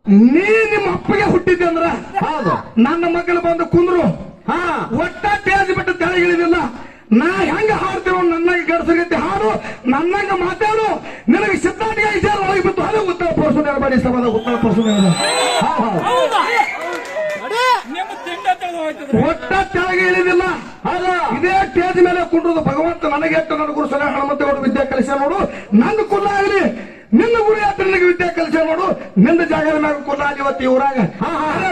ನೀ ನಿಮ್ಮ ಅಪ್ಪಗೆ ಹುಟ್ಟಿದ್ದೆ ಅಂದ್ರ ಹೌದು. ನನ್ನ ಮಕ್ಕಳು ಬಂದು ಕುಂದ್ರು ಹಾ ಒಟ್ಟ ತೇಜ್ ಬಿಟ್ಟು ತೆಳಗಿಳಿದಿಲ್ಲ. ನಾ ಹೆಂಗ ಹಾಡ್ತೀನೋ ನನ್ನಾಗ ಗಡಸಗತ್ತೆ ಹಾಡು, ನನ್ನಂಗ ಮಾತಾಡು, ನಿನಗೆ ಸಿದ್ಧಾಂತಿಗೆ ವಿಚಾರ ಹೋಗಿಬಿಟ್ಟು ಅದು ಉತ್ತರ ಪಡಿಸೋದು ಬಾಡಿ ಸಭಾದ ಉತ್ತರ ಪಡಿಸೋದು. ಒಟ್ಟ ತೆಳಗೆ ಇಳಿದಿಲ್ಲ. ಇದೇ ಸ್ಟೇಜ್ ಮೇಲೆ ಕುಂಡ್ರದು ಭಗವಂತ ನನಗೆ ಎಷ್ಟು ನನ್ನ ಗುರು ಸಲ ಹನುಮಂತ ಗೌಡ ವಿದ್ಯಾ ಕಲಿಸ ನೋಡು, ನನ್ನ ಕುಲ್ಲ ಆಗಲಿ ನಿನ್ನ ಗುರು ಯಾತ್ರ ನನಗೆ ವಿದ್ಯಾ ಕಲಿಸ ನೋಡು, ನಿನ್ನ ಜಾಗದ ಮ್ಯಾಗ ಕುಲ್ಲ ಆಗಲಿ ಇವತ್ತು ಈ ಊರಾಗ.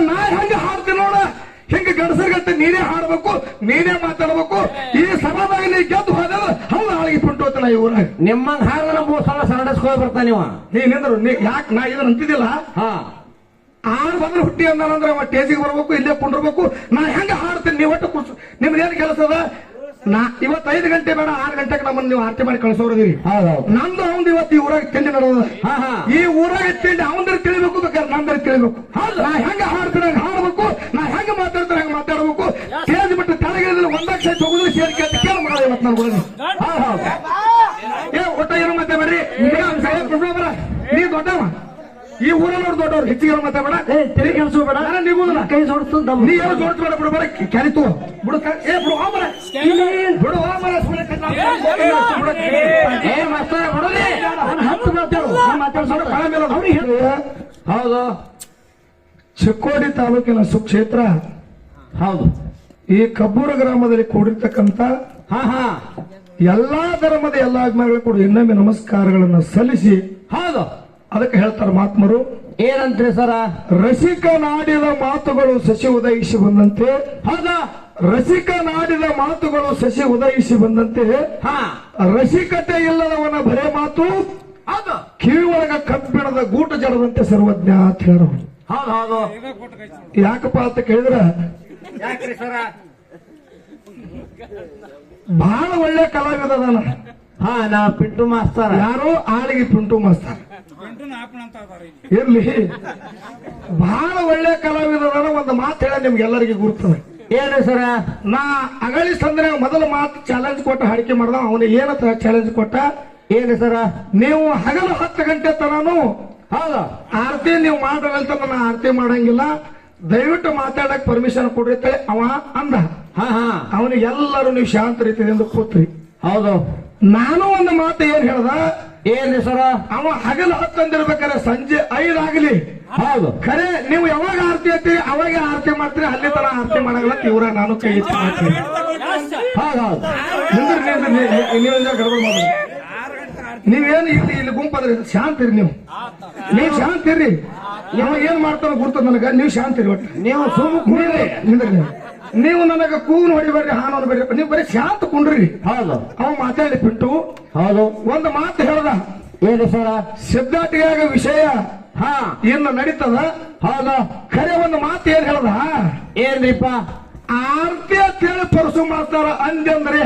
ನಾ ಹೆಂಗ ಹಾಡ್ತೀನಿ ನೋಡ, ಹಿಂಗ ಗಡಸರ್ಗಂತೆ ನೀನೇ ಹಾಡ್ಬೇಕು, ನೀನೇ ಮಾತಾಡ್ಬೇಕು. ಈ ಸಭಾದಾಗ ನೀ ಗೆದ್ದು ಹೋದ ಹೌದು ಹಾಳಿಗೆ ಪುಂಟೋತನ ಈ ಊರಾಗ. ನಿಮ್ಮಂಗ ಹಾಗನ 3 ಸಲ ಸರಡಿಸ್ಕೊಂಡು ಬರ್ತಾನ ನೀವು. ನೀನೆಂದ್ರು ಯಾಕೆ ನಾ ಇದನ್ನ ಅಂತಿದ್ದಿಲ್ಲ. ಹಾ ಆರು ಬಂದ್ರೆ ಹುಟ್ಟಿ ಅಂದಾನಂದ್ರೆ ಅವ ಸ್ಟೇಜಿಗೆ ಬರ್ಬೇಕು, ಇಲ್ಲೇ ಕುಂಡ್ರಬೇಕು. ನಾ ಹೆಂಗ ಹಾಡ್ತೀನಿ, ನೀವು ಒಟ್ಟು ಕುಸ್ ನಿಮ್ದೇನು ಕೆಲಸ ಅದ? ನಾ ಇವತ್ತು 5 ಗಂಟೆ ಬೇಡ 6 ಗಂಟೆಗೆ ನಮ್ಮನ್ನು ನೀವು ಆರತಿ ಮಾಡಿ ಕಳಿಸೋರಿದ್ದೀರಿ. ನಂದು ಅವಂದು ಇವತ್ತು ಈ ಊರಾಗ ತಿಂಡಿ ನಡೆದ. ಈ ಊರಾಗ ತಿಂಡಿ ಅವಂದ್ರೆ ತಿಳಿಬೇಕು, ಬೇಕಾದ್ರೆ ನಂದ್ರೆ ತಿಳಿಬೇಕು. ನಾ ಹೆಂಗ ಹಾಡ್ತೀನಿ ಹಂಗ ಹಾಡ್ಬೇಕು, ನಾ ಹೆಂಗ ಮಾತಾಡ್ತೀನಿ ಹಂಗ ಮಾತಾಡ್ಬೇಕು. ಸ್ಟೇಜ್ ಬಿಟ್ಟು ತಲೆಗಿಳಿದ್ರೆ ಒಂದಾಗ ಸೈಟ್ ಹೋಗುದಿಲ್ಲ, ಸೇರಿ ಕೇಳಿ ಮಾಡೋದು ಇವತ್ತು ನಾನು ಕೂಡ. ಒಟ್ಟ ಏನೋ ಮಾತಾಡ್ಬೇಡ್ರಿ, ನೀ ದೊಡ್ಡವ, ಈ ಊರಲ್ಲವ್ರು ದೊಡ್ಡವ್ರು, ಹೆಚ್ಚಿಗೆ ಮಾತಾಡ ತೆರಿಗೆ ಕೆಲಸ ಬೇಡ, ನಿಗುದಿಲ್ಲ ಕೈ ಜೋಡಿಸ್ತು. ನೀ ಏನೋ ಜೋಡಿಸ್ಬೇಡ, ಬಿಡು ಬರ ಕ್ಯಾರಿತು ಬಿಡು. ಬಿಡು ಹೋಮರ ಬಿಡು ಹೋಮರ ಹೌದು. ಚಿಕ್ಕೋಡಿ ತಾಲೂಕಿನ ಸುಕ್ಷೇತ್ರ ಹೌದು. ಈ ಕಬ್ಬೂರ ಗ್ರಾಮದಲ್ಲಿ ಕೂಡಿರ್ತಕ್ಕಂಥ ಎಲ್ಲಾ ಧರ್ಮದ ಎಲ್ಲಾ ಅಭಿಮಾನಿಗಳು ಕೂಡ ಇನ್ನೊಮ್ಮೆ ನಮಸ್ಕಾರಗಳನ್ನು ಸಲ್ಲಿಸಿ, ಹೌದು, ಅದಕ್ಕೆ ಹೇಳ್ತಾರೆ ಮಹಾತ್ಮರು ಏನಂತ್ರಿ ಸರ? ರಸಿಕ ನಾಡಿದ ಮಾತುಗಳು ಶಶಿ ಉದಯಿಸಿ ಬಂದಂತೆ. ಹೌದಾ? ರಸಿಕ ನಾಡಿದ ಮಾತುಗಳು ಶಶಿ ಉದಯಿಸಿ ಬಂದಂತೆ. ರಸಿಕತೆ ಇಲ್ಲದವನ ಬರೇ ಮಾತು, ಕಿವಿ ಒಳಗ ಕಬ್ಬಿಣದ ಗೂಟ ಜಡದಂತೆ ಸರ್ವಜ್ಞ ಅಂತ ಹೇಳೋರು. ಹೌದು ಹೌದು. ಯಾಕಪ್ಪ ಅಂತ ಕೇಳಿದ್ರ, ಯಾಕ್ರಿ ಸರ? ಬಹಳ ಒಳ್ಳೆ ಕಲಾವಿದ ಅದಾನ. ನಾ ಪಿಂಟು ಮಾಸ್ತರ. ಯಾರು? ಆಳಿಗೆ ಪಿಂಟು ಮಾಸ್ತರ. ಇರ್ಲಿ, ಬಹಳ ಒಳ್ಳೆ ಕಲಾವಿದ ಅದಾನ. ಒಂದು ಮಾತು ಹೇಳ ನಿಮ್ಗೆಲ್ಲರಿಗೆ ಗುರ್ತದೆ. ಏನ್ರಿ ಸರ? ನಾ ಅಗಳಿ ಸಂದ್ರೆ ಮೊದಲ ಮಾತು ಚಾಲೆಂಜ್ ಕೊಟ್ಟ ಹಾಡಿಕೆ ಮಾಡ್ದ. ಅವನು ಏನಂತ ಚಾಲೆಂಜ್ ಕೊಟ್ಟ? ಏನ್ರಿ ಸರ? ನೀವು ಹಗಲು 10 ಗಂಟೆ ತನಾನು ಹೌದು ಆರತಿ ನೀವು ಮಾಡೋದಂತ ನಾನು ಆರತಿ ಮಾಡಂಗಿಲ್ಲ, ದಯವಿಟ್ಟು ಮಾತಾಡಕ್ ಪರ್ಮಿಷನ್ ಕೊಡ್ರಿ ಅಂತೇಳಿ ಅವ ಅಂದ. ಅವನಿಗೆ ಎಲ್ಲರೂ ನೀವು ಶಾಂತ ರೀತಿಯಿಂದ ಕೂತ್ರಿ. ಹೌದು. ನಾನು ಒಂದು ಮಾತು ಏನ್ ಹೇಳ್ದ? ಏನ್ರಿ ಸರ? ಅವ ಹಗಲು 10 ಅಂದಿರ್ಬೇಕಾದ್ರೆ ಸಂಜೆ 5 ಆಗಲಿ. ಹೌದು, ಖರೆ ನೀವು ಯಾವಾಗ ಆರತಿ ಆಗ್ತೀರಿ ಅವಾಗ ಆರತಿ ಮಾಡ್ತೀರಿ, ಅಲ್ಲಿ ತರ ಆರತಿ ಮಾಡಲ್ಲ. ಇವ್ರ ನಾನು ಕೈ ಎತ್ತಿ ಮಾಡ್ತೀನಿ. ನೀವೇನು ಇಲ್ಲಿ ಗುಂಪದ್ರಿ ಶಾಂತ ಇರಿ. ನೀವು ಶಾಂತ ಇರ್ರಿ. ಯಾವ ಏನ್ ಮಾಡ್ತಾರ ಗುರ್ತದ ನನಗ. ನೀವು ಶಾಂತ ಇರಿ. ಒಟ್ಟು ನೀವು ಸುಮ್ಮನೆ ನೀವು ನನಗ ಕೂನ್ ಹೊಡಿಬೇಡ್ರಿ, ಹಾನು ಬೇಡ್ರಿ, ನೀವು ಬರೀ ಶಾಂತ ಕುಂಡ್ರಿ. ಹೌದು. ಅವ ಮಾತಾಡಿ ಪಿಂಟು ಹೌದು ಒಂದು ಮಾತು ಹೇಳ್ದ. ಏನು ಸರ? ಸಿದ್ಧಾಟಿಯಾಗ ವಿಷಯ ಇನ್ನು ನಡೀತದ. ಹೌದು. ಖರೆ ಒಂದು ಮಾತು ಏನ್ ಹೇಳ್ದ? ಏನ್ರಿಪ್ಪ? ಆರತಿ ಅಂತೇಳಿ ಪರಸು ಮಾಡ್ತಾರ ಅಂದಂದ್ರೆ.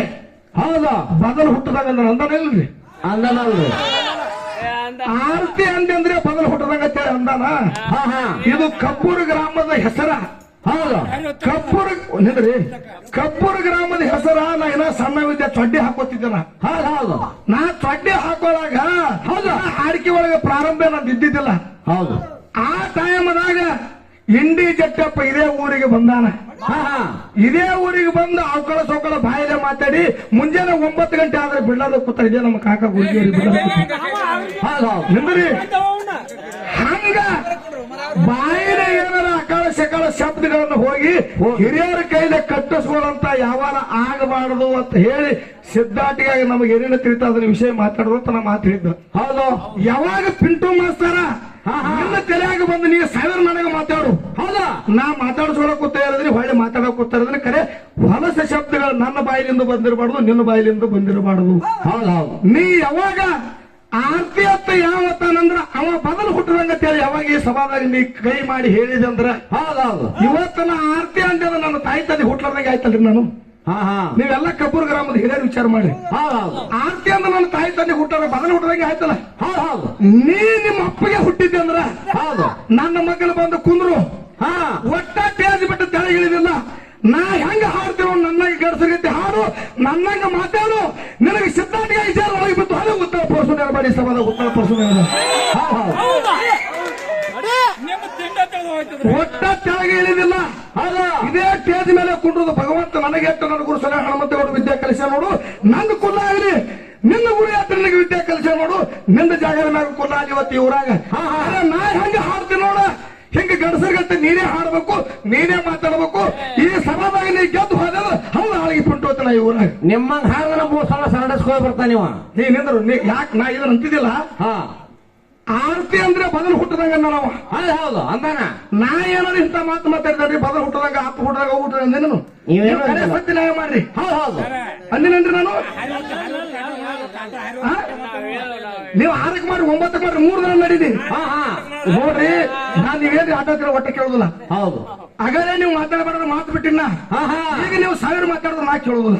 ಹೌದು. ಬದಲು ಹುಟ್ಟದಾಗ ಅಂದಾನಿಲ್ರಿ? ಅಂದನಲ್ರಿ. ಆರತಿ ಅಂದಂದ್ರೆ ಬದಲು ಹುಟ್ಟದಾಗ ಅಂತೇಳಿ ಅಂದಾನ. ಇದು ಕಬ್ಬೂರು ಗ್ರಾಮದ ಹೆಸರ. ಹೌದು. ಕಬ್ಬೂರು ಗ್ರಾಮದ ಹೆಸರ. ನಾ ಏನ ಸಣ್ಣ ವಿದ್ಯೆ ಚಡ್ಡಿ ಹಾಕೋತಿದ್ದೇನ. ಹೌದು. ನಾ ಚಡ್ಡಿ ಹಾಕೋಳಾಗ ಹೌದು ಹಾಡಿಕೆ ಒಳಗೆ ಪ್ರಾರಂಭ ನಂದು ಇದ್ದಿದ್ದಿಲ್ಲ. ಹೌದು. ಆ ಟೈಮ್ದಾಗ ಇಂಡಿ ಜಟ್ಟಪ್ಪ ಇದೇ ಊರಿಗೆ ಬಂದಾನ. ಇದೇ ಊರಿಗೆ ಬಂದು ಅವಕಳ ಸೌಕಳ ಬಾಯಿಲೆ ಮಾತಾಡಿ ಮುಂಜಾನೆ 9 ಗಂಟೆ ಆದ್ರೆ ಬಿಡ್ಲಾದ ಕೂತ ಇದೆ ನಮ್ಮ ಕಾಕ ಗುರುಜಿಯವ್ರಿಗೆ ನಿಂದ್ರಿ. ಹಂಗ ಬಾಯಿಲೆ ಏನಾರ ಅಕಾಳ ಸಕಾಳ ಶಬ್ದಗಳನ್ನು ಹೋಗಿ ಹಿರಿಯರ ಕೈಲಿ ಕಟ್ಟಿಸ್ಕೊಳ್ಳಂತ ಯಾವಾಗ ಆಗಬಾರದು ಅಂತ ಹೇಳಿ ಸಿದ್ಧಾಟಿಗಾಗಿ ನಮಗೆ ಏನೇನು ತಿಳಿತ ಅದನ್ನ ವಿಷಯ ಮಾತಾಡುದು ಅಂತ ನಾ ಮಾತು ಹೇಳಿದ್ದು. ಹೌದು. ಯಾವಾಗ ಪಿಂಟು ಮಾಸ್ತರ ನಿನ್ನ ತಲೆಯಾಗ ಬಂದು ನೀವು 1000 ನನಗೆ ಮಾತಾಡು. ಹೌದಾ? ನಾ ಮಾತಾಡಿಸ್ಕೊಳಕ್ ಕೂತಾ ಇರೋದ್ರಿ, ಹೊಳ್ಳಿ ಮಾತಾಡಕ್ ಕೂತಾ ಇರೋದ್ರಿ. ಕರೆ ಹೊಲಸ ಶಬ್ದಗಳು ನನ್ನ ಬಾಯಿಲಿಂದ ಬಂದಿರಬಾರ್ದು, ನಿನ್ನ ಬಾಯಿಲಿಂದ ಬಂದಿರಬಾರ್ದು. ಹೌದೌದು. ನೀ ಯಾವಾಗ ಆರತಿ ಅತ್ತ ಯಾವತ್ತಂದ್ರ ಅವ ಬದಲು ಹುಟ್ಟದಂಗತ್ತೇಳಿ ಯಾವಾಗ ಈ ಸಭಾದಾಗ ನೀ ಕೈ ಮಾಡಿ ಹೇಳಿದೆ ಅಂದ್ರ ಹೌದೌದು. ಇವತ್ತನ ಆರತಿ ಅಂತ ನನ್ನ ತಾಯಿ ತಂದೆ ಹುಟ್ಲಾರ್ದಂಗೆ ಆಯ್ತಲ್ರಿ ನಾನು. ನೀವೆಲ್ಲ ಕಬ್ಬೂರು ಗ್ರಾಮದ ಹಿರಿಯರು ವಿಚಾರ ಮಾಡಿ. ಆರತಿ ಅಂದ್ರೆ ನನ್ನ ತಾಯಿ ತಂದೆ ಹುಟ್ಟಾರ ಬದಲು ಹುಟ್ಟದಂಗೆ ಆಯ್ತಲ್ಲ. ನೀ ನಿಮ್ಮ ಅಪ್ಪಗೆ ಹುಟ್ಟಿದ್ದೆ ಅಂದ್ರ ಹೌದು ನನ್ನ ಮಕ್ಕಳು ಬಂದು ಕುಂದ್ರು ಒಟ್ಟ ತೇಜ್ ಬಿಟ್ಟು ತೆಳಗಿಳಿದಿಲ್ಲ. ನಾ ಹೆಂಗ ಹಾಡ್ತೀನೋ ನನ್ನಾಗ ಗಡಸಗತ್ತೆ ಹಾಡು, ನನ್ನಂಗ ಮಾತಾಡು, ನಿನಗೆ ಸಿದ್ಧಾಂತಿಗೆ ವಿಚಾರ ಹೋಗಿಬಿಟ್ಟು ಅದು ಉತ್ತರ ಪಡಿಸೋದು ಬಾಡಿ ಸಭಾದ ಉತ್ತರ ಪಡಿಸೋದು. ಒಟ್ಟ ಕೆಳಗೆ ಇಳಿದಿಲ್ಲ. ಇದೇ ಸ್ಟೇಜ್ ಮೇಲೆ ಕುಂಡ್ರದು ಭಗವಂತ ನನಗೆ ಎಷ್ಟು ನನ್ನ ಗುರು ಸಲ ಹನುಮಂತ ಗೌಡ ವಿದ್ಯಾ ಕಲಿಸ ನೋಡು, ನನ್ನ ಕುಲ ಆಗಲಿ ನಿನ್ನ ಗುರು ಯಾತ್ರ ನನಗೆ ವಿದ್ಯಾ ಕಲಿಸ ನೋಡು, ನಿನ್ನ ಜಾಗದ ಮ್ಯಾಗ ಕುಲ ಆಗಲಿ ಇವತ್ತು ಈ ಊರಾಗ. ನಾ ಹೆಂಗೆ ಹಾಡ್ತೀನಿ ನೋಡ, ಹಿಂಗೆ ಗಂಡಸರ್ಗಂತ ನೀನೇ ಹಾಡ್ಬೇಕು, ನೀನೇ ಮಾತಾಡ್ಬೇಕು. ಈ ಸಭಾದಾಗ ನೀ ಗೆದ್ದು ಹೋದ ಹೌದು ಹಾಳಿಗೆ ಪುಂಟು ಹೋಗ್ತಾನ ಈ ಊರಾಗ. ನಿಮ್ಮಂಗ ಹಾಡನ 3 ಸಲ ಸರಡಿಸ್ಕೊಂಡು ಬರ್ತಾನ ನೀವ. ನೀನೆಂದ್ರು ಯಾಕೆ ನಾ ಇದನ್ನ ಅಂತಿದ್ದಿಲ್ಲ. ಆರ್ತಿ ಅಂದ್ರೆ ಬದಲು ಹುಟ್ಟದಂಗ ನಾವು. ಹೌದು ಅಂದಾನ. ನಾ ಏನಾದ್ರು ಇಂಥ ಮಾತು ಮಾತಾಡಿದ್ರಿ, ಬದಲು ಹುಟ್ಟದಂಗ ಅಪ್ಪ ಹುಟ್ಟದಾಗ ಹುಟ್ಟ ಅಂದೇನು ನೀವೇನು ಸತ್ಯ ನ್ಯಾಯ ಮಾಡ್ರಿ. ಹೌದು ಅಂದಿನೇನ್ರಿ ನಾನು. ನೀವು 6ಕ್ಕೆ ಮಾಡಿ 9ಕ್ಕೆ ಮಾಡಿ 3 ದಿನ ನಡೀನಿ. ನೋಡ್ರಿ ನಾನ್ ನೀವೇನ್ರಿ ಆಟ ಒಟ್ಟೆ ಕೇಳುದಿಲ್ಲ. ಹೌದು ಆಗಲೇ ನೀವು ಮಾತಾಡಬಾರ್ದು ಮಾತು ಬಿಟ್ಟಿನ. ಈಗ ನೀವು 1000 ಮಾತಾಡಿದ್ರೆ ನಾ ಕೇಳುದಿಲ್ಲ.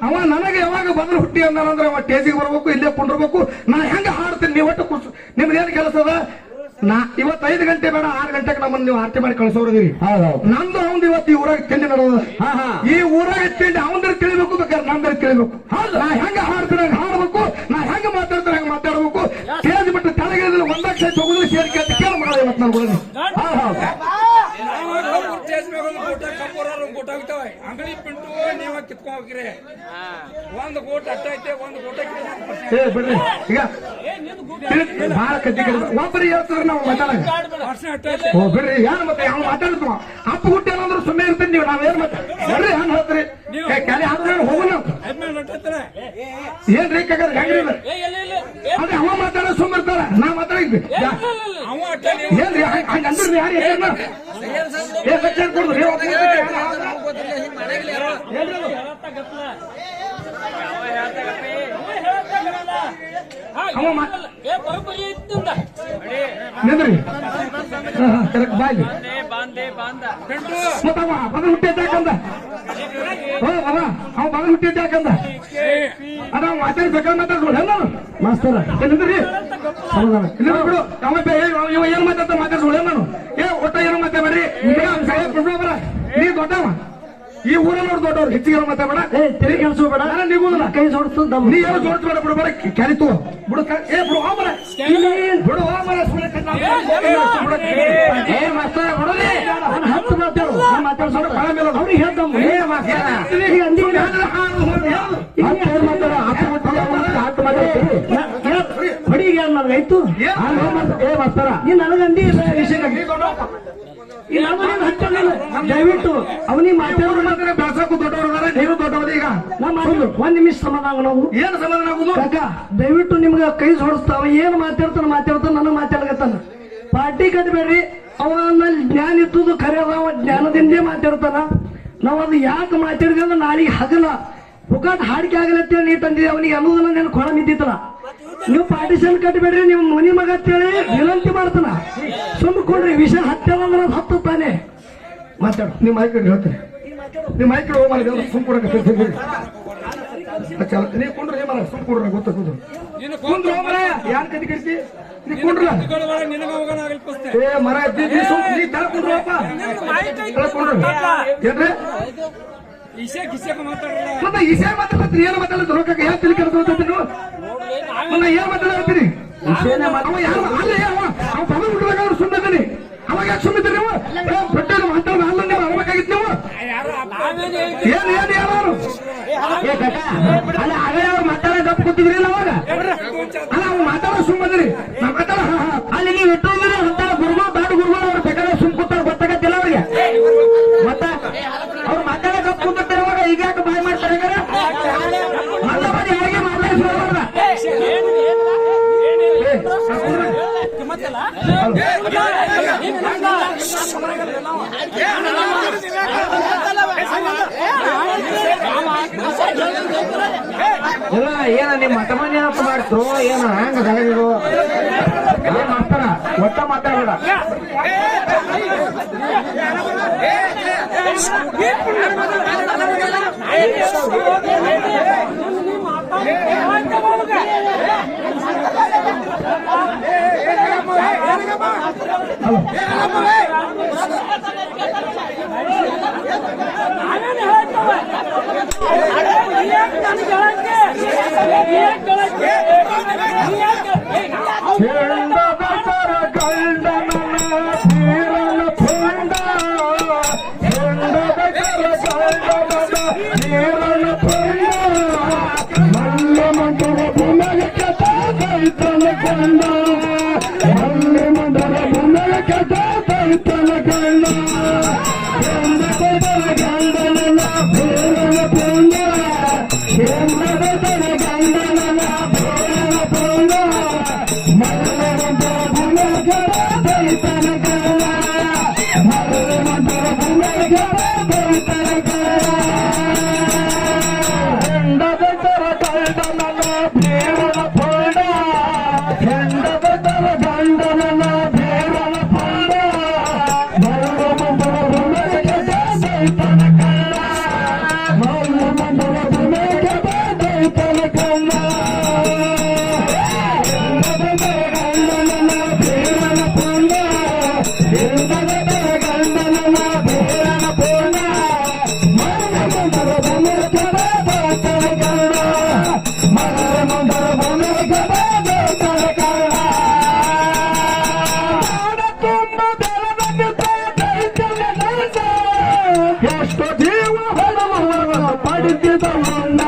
ಅವ ನನಗೆ ಯಾವಾಗ ಬದಲು ಹುಟ್ಟಿ ಅಂದಾನಂದ್ರೆ ಅವ ಸ್ಟೇಜಿಗೆ ಬರ್ಬೇಕು, ಇಲ್ಲೇ ಕುಂಡಿರ್ಬೇಕು. ನಾ ಹೆಂಗ ಹಾಡ್ತೀನಿ, ನೀವು ಒಟ್ಟು ನಿಮ್ದು ಏನ್ ಕೆಲಸ ಅದ? ನಾ ಇವತ್ತು 5 ಗಂಟೆ ಬೇಡ 6 ಗಂಟೆಗೆ ನಮ್ಮನ್ನು ನೀವು ಆರತಿ ಮಾಡಿ ಕಳಿಸೋರಿದ್ದೀರಿ. ನಂದು ಅವಂದು ಇವತ್ತು ಈ ಊರಾಗ ತಿಂಡಿ ನಡೆದ. ಈ ಊರಾಗ ತಿಂಡಿ ಅವಂದ್ರೆ ತಿಳಿಬೇಕು, ಬೇಕಾದ್ರೆ ನಂದ್ರೆ ತಿಳಿಬೇಕು. ನಾ ಹೆಂಗ ಹಾಡ್ತೀನಿ ಹಂಗ ಹಾಡ್ಬೇಕು, ನಾ ಹೆಂಗ ಮಾತಾಡ್ತೀನಿ ಹಂಗ ಮಾತಾಡ್ಬೇಕು. ಸ್ಟೇಜ್ ಬಿಟ್ಟು ತೆಳಗೆ ಒಂದಾಗ ಸೈಟ್ ಹೋಗುದಿಲ್ಲ, ಸೇರಿಕೆ ಅಂತ ಕೇಳ ಮಗಳ ಇವತ್ತು ನಾನು ಕೊಡೋದು. ಅಂಗಡಿ ಪಿಂಟು ನೀವ ಕಿತ್ಕೊಂಡ್ ಹೋಗಿರಿ. ಒಂದು ಗೋಟ್ ಅಟ್ಟ ಐತೆ, ಒಂದು ಗೋಟ ಬಿಡ್ರಿ. ಈಗ ಬಹಳ ಕದ್ದಿ ಕಡಿಮೆ ಒಬ್ಬರಿಗೆ ಹೇಳ್ತಾರೆ ನಾವು ಮಾತಾಡ. ಓ ಬಿಡ್ರಿ, ಯಾರು ಮತ್ತೆ ಅವ್ನು ಮಾತಾಡ್ತೀವ ಅಪ್ಪ ಹುಟ್ಟಿ ಅನ್ನೋದ್ರು ಸುಮ್ಮನೆ ಇರ್ತೀನಿ. ನೀವು ನಾವೇನ್ ಬರ್ರಿ ಹಂಗ ಹೇಳ್ತೀರಿ. ಕ್ಯಾಲಿ ಹಾಕ್ತಾರೆ ಹೋಗು ನಾವು ಏನ್ರಿ ಕಾಗಾರ ಹೆಂಗ್ರಿ ಅದೇ ಅವ ಮಾತಾಡೋ ಸುಮ್ಮ ಇರ್ತಾರ, ನಾ ಮಾತಾಡಿದ್ವಿ ಏನ್ರಿ ಹಂಗ ಅಂದ್ರಿ. ಯಾರು ಏ ಸೆಕ್ಷನ್ ಕೊಡುದ್ರಿ ನಿಂದ್ರಿ ಕರೆಕ್ಟ್ ಬಾಯ್ಲಿ ಮತ್ತ ಅವ ಬದಲು ಹುಟ್ಟಿದ್ದಾಕಂದ. ಅವ ಬದಲು ಹುಟ್ಟಿದ್ದಾಕಂದ ಅದ ಮಾತಾಡಿ ಬೇಕಾದ್ರೆ ಮಾತಾಡ್ಬೋದು ನಾನು ಮಾಸ್ತರ ನಿಂದ್ರಿ ಸಮಾಧಾನ ಇಲ್ಲ ಬಿಡು. ಅವ ಏನ್ ಮಾತಾಡ್ತಾ ಮಾತಾಡ್ಸೋಳ ನಾನು ಒಟ್ಟ ಏನೋ ಮಾತಾಡ್ಬೇಡ್ರಿ. ಬರ ನೀ ದೊಡ್ಡವ, ಈ ಊರಲ್ಲವ್ರು ದೊಡ್ಡವ್ರು, ಹೆಚ್ಚಿಗೆ ಮಾತಾಡಬೇಡ, ತೆರಿಗೆ ಕೆಲಸಬೇಡ, ನೀಗುದಿಲ್ಲ ಕೈ ಜೋಡಿಸ್ತು. ನೀ ಏನೋ ಜೋಡಿಸ್ಬೇಡ, ಬಿಡು ಬರ ಕ್ಯಾರಿತು ಬಿಡು. ಏ ಬಿಡು ಹೋಮರ ಬಿಡು ಹೋಮರ ಹತ್ತು ಮಾತಾಡು ಮಾತಾಡ್ಸೋಣ ಬಳ ಮೇಲೆ ಅವ್ರಿಗೆ ಹೇಳ್ತಾವ ಬಡಿಗೆ ನನಗಾಯ್ತು. ಏ ಮಾಸ್ತರ ನೀನ್ ನನಗಂದಿ ವಿಷಯ ದಯವಿಟ್ಟು ಅವನಿಗೆ ಮಾತಾಡೋದು ಬೆಳಸಕ್ಕೂ ದೊಡ್ಡವ್ರ ನೀವು ದೊಡ್ಡವ್ರು. ಈಗ ಒಂದ್ ನಿಮಿಷ ಸಮಾಧಾನ ನಾವು ಏನು ಸಮಾಧಾನ ಆಗುದು ಕಾಕ. ದಯವಿಟ್ಟು ನಿಮ್ಗೆ ಕೈ ಜೋಡಿಸ್ತಾವ ಏನ್ ಮಾತಾಡ್ತಾನ ನನಗ್ ಮಾತಾಡಕತ್ತಾನ. ಪಾರ್ಟಿ ಕಟ್ಬೇಡ್ರಿ. ಅವನಲ್ಲಿ ಜ್ಞಾನ ಇತ್ತದು ಖರೆ ಅದಾವ, ಜ್ಞಾನದಿಂದೇ ಮಾತಾಡ್ತಾನ. ನಾವ್ ಅದು ಯಾಕೆ ಮಾತಾಡಿದ್ವಿ ಅಂದ್ರೆ ನಾಳೆಗೆ ಹಗಲ ಪುಕಾಟ್ ಹಾಡಿಕೆ ಆಗಲತ್ತೇಳಿ ನೀ ತಂದಿದ್ದೆ ಅವನಿಗೆ ಅನ್ನೋದನ್ನ ನೆನ್ ಕೊಡ ನಿಂತಿತ್ತಲ್ಲ. ನೀವು ಪಾರ್ಟಿಷನ್ ಕಟ್ಬೇಡ್ರಿ, ನೀವು ಮನಿ ಮಗ ಅಂತೇಳಿ ವಿನಂತಿ ಮಾಡ್ತಾನ. ಸುಮ್ಕೊಂಡ್ರಿ ವಿಷಯ ಹತ್ತಂದ್ರೆ ಅದು ಹತ್ತಾನೆ ಮಾತಾಡು. ನಿಮ್ಮ ಮೈಕಡೆ ಹೇಳ್ತೀನಿ, ನಿಮ್ಮ ಮೈಕಡೆ ಹೋಗಿ ಮಾಡಿದ್ರೆ ಸುಮ್ ಕೊಡಕ ನೀ ಕುಂಡ್ರಿ ಮರ ಸುಮ್ ಕೊಡ್ರ ಗೊತ್ತಾಗುದು. ಕುಂದ್ರು ಮರ ಯಾರು ಕದಿ ಕಡಿಸಿ ನೀ ಕುಂಡ್ರ ಏ ಮರ ನೀ ತಳ ಕುಂಡ್ರಪ್ಪ ತಳ ಕುಂಡ್ರ ಏನ್ರಿ ಮತ್ತೆ ಈಶೆ ಮಾತಾಡ್ತೀರಿ. ಏನು ಮಾತಾಡ್ತೀರಿ ರೊಕ್ಕ ಯಾರು ತಿಳಿ ಕೆಡ್ತೀನಿ ನೀವು ಏನ್ ಮಾತಾಡ್ತೀರಿ? ಅವ ಯಾರು ಅಲ್ಲೇ ಅವ ಪದ ಬಿಟ್ಟದಾಗ ಸುಮ್ಮನೆ ಅವಾಗ ಯಾಕೆ ಸುಮ್ಮಿದ್ರಿ ನೀವು? ಬೆಟ್ಟ ಮಾತಾಡೋದು ಅಲ್ಲ ನೀವು ಅನ್ಬೇಕಾಗಿತ್ತು ನೀವು. ಏನ್ ಏನ್ ಯಾರು ಅಲ್ಲ ಆಗಲೇ ಅವ್ರು ಮಾತಾಡೋ ಗಪ್ ಕೂತಿದ್ರಿ ಅವಾಗ. ಅಲ್ಲ ಅವ್ರು ಮಾತಾಡೋ ಸುಮ್ಮದ್ರಿ ನಾ ಮಾತಾಡ ಅಲ್ಲಿ ನೀವು ಇಟ್ಟೋದ್ರಿ ಅಂತ ಗುರುಗಳು ದಾಡು ಗುರುಗಳು ಅವ್ರು ಬೇಕಾದ್ರೆ ಸುಮ್ ಕೂತಾರ ಗೊತ್ತಾಗತ್ತಿಲ್ಲ ಅವ್ರಿಗೆ. ಮತ್ತ ಅವ್ರು ಮಾತಾಡೋ ಗಪ್ ಕೂತಿರ್ತಾರ ಈಗ ಯಾಕೆ ಬಾಯ್ ಮಾಡ್ತಾರೆ ಮಲ್ಲ ಮಾಡಿ ಹೇಗೆ ಮಾತಾಡಿಸ್ಬಾರ್ದ. ಇಲ್ಲ ಏನ ನಿಮ್ ಮತ ಮಂದಿ ಏನಪ್ಪ ಮಾಡ್ತರು ಏನ ಹೆಂಗ ದಗದಿರು ಏನ್ ಮಾಡ್ತಾರ ಒಟ್ಟ ಮಾತಾಡಬೇಡ. ಗಂಡನ ಪುಂಡ ಹೆಣ್ಣದರ ಗಂಡನ ಬೇರನ ಪುಂಡ ಹೆಣ್ಣದರ ಗಂಡನ ಬೇರನ ಪುಂಡ ಮರಳಂತರ ಭೂಮಗರ ದೈತನ ಗಂಡ ಮರಳಂತರ ಭೂಮಗರ ದೈತನ ಗಂಡ ಹೆಂಡದರ ಗಂಡನ ಬೇರನ ಪುಂಡ ಹೆಂಡದರ ಗಂಡನ ಬೇರನ ಪುಂಡ ಮರಳಂತರ ಭೂಮಗರ ದೈತನ ಗಂಡ ಮರಳಂತರ ಭೂಮಗರ ದೈತನ ಗಂಡ ಎಷ್ಟು ಜೀವ ಹೊರವ ಪಡೆದಿದ ಮುನ್ನ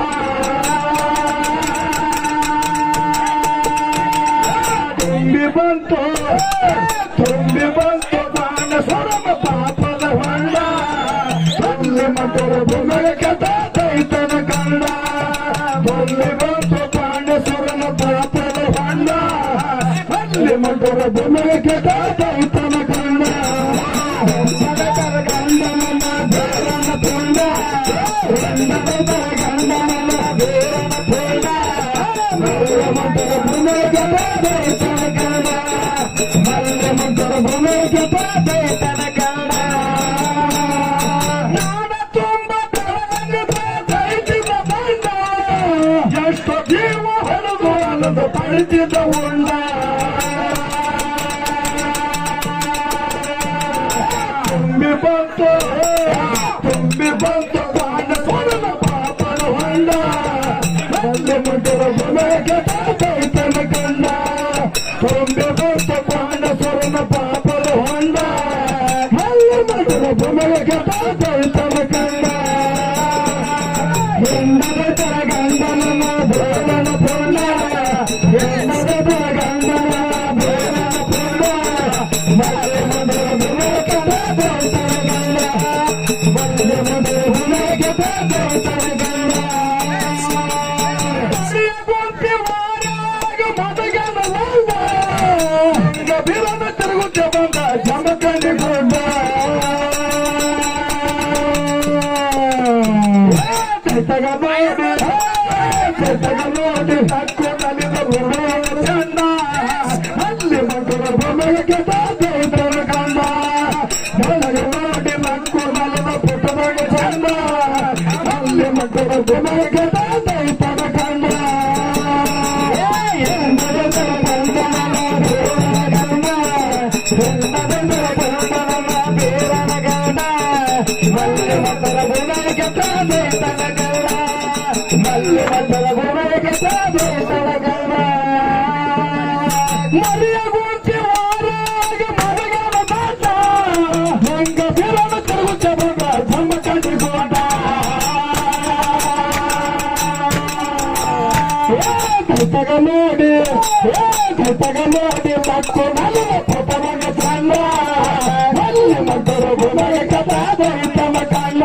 ತುಂಬಿ ಬಂತು ಬಾಣ ಸ್ವರಮ ಪಾಪದ ಹೊಂಡ ಅಲ್ಲಿ ಮಕ್ಕಳ ಭೂಮಿಗೆ ದೈತನ ಕಂಡ ಅಲ್ಲಿ ಬಂತು ಬಾಣ ಸ್ವರಮ ಪಾಪದ ಹೊಂಡ ಅಲ್ಲಿ ಮಕ್ಕಳ ಭೂಮಿಗೆ ದೈತನ ಕಂಡ ಗಂಡನ ಬೇರನ ಪುಂಡ ಗಂಡನ ಬೇರನ ಪುಂಡ ಮಕ್ಕಳ ಭೂಮಿಗೆ ದೈತನ ಕಂಡ ಮಲ್ಲ ಮಕ್ಕಳ ಭೂಮಿಗೆ ದೈತನ ಕಂಡ ನಾಡ ತುಂಬ ದೈತಿದ ಬಂದ ಎಷ್ಟು ಜೀವ ಹೊರದು ಅಲ್ಲದ ಪಡೆದಿದ್ದ ಉಂಡ ತುಂಬಿ ಬಂತು ಬಾಣ ಸ್ವರನ ಪಾಪದ ಹೊಂಡ ಅಲ್ಲಿ ಮಕ್ಕಳ ಭೂಮಿಗೆ ದೈತನ ಕಂಡ ತುಂಬಿ ಬಂತು ಬಾಣ ಸ್ವರನ ಪಾಪದ ಹೊಂಡ ಅಲ್ಲಿ ಮಕ್ಕಳ ಭೂಮಿಗೆ ದೈತನ ಕಂಡ ಹೆಣ್ಣದರ ಗಂಡನ ಬೇರನ ಪುಂಡ ಹೆಣ್ಣದರ ಗಂಡನ ಬೇರನ ಪುಂಡ ಮಲ್ಲ ಮಕ್ಕಳ ಭೂಮಿಗೆ ದೈತನ ಕಂಡ ಮಲ್ಲ ಮಕ್ಕಳ ಭೂಮಿಗೆ ದೈತನ ಕಂಡ ಗೊಂತಿ ಮಾರಾಗ ಮದಗನ ಬಂದ ಬಿರನ ತಿರುಗುತ್ತ ಬಂದ ಜಮಕಂಡಿ ಗೊಂಡ ನೋಡಿ ಹಕ್ಕು ನಲಿದ ಚಂದ ಅಲ್ಲಿ ಮಕ್ಕಳ ಭೂಮಿಗೆ ದೈತನ ಕಂಡ ಒಳಗೆ ನೋಡಿ ಹಕ್ಕು ನಲಿದ ಪುಟ್ಟದಾಗ ಚಂದ ಅಲ್ಲಿ ಮಕ್ಕಳ ಭೂಮಿಗೆ ದೈತನ ಕಂಡ ಬೇರನ ಗಂಡ ಮಲ್ಲಿ ಮಕ್ಕಳ ಭೂಮಿಗೆ ದೈತನ ಕಂಡ ಮಲ್ಲಿ ಮಕ್ಕಳ ಭೂಮಿಗೆ ದೈತನ ಕಂಡ ಮರಿಯ ಗುಂಚಿ ವಾರಾಗ ಮದಗನ ಬಾಟ ಹೆಂಗ ಬಿರನ ತಿರುಗುತ್ತ ಬಂದ ಜಮಕಂಡಿ ಗೋಟ ಕೈತಗ ನೋಡಿ ಮಕ್ಕಳು ನಲವ ಪುಟವಾಗ ಚಂದ ಮಲ್ಲಿ ಮಕ್ಕಳ ಭೂಮಿಗೆ ದೈತನ ಕಂಡ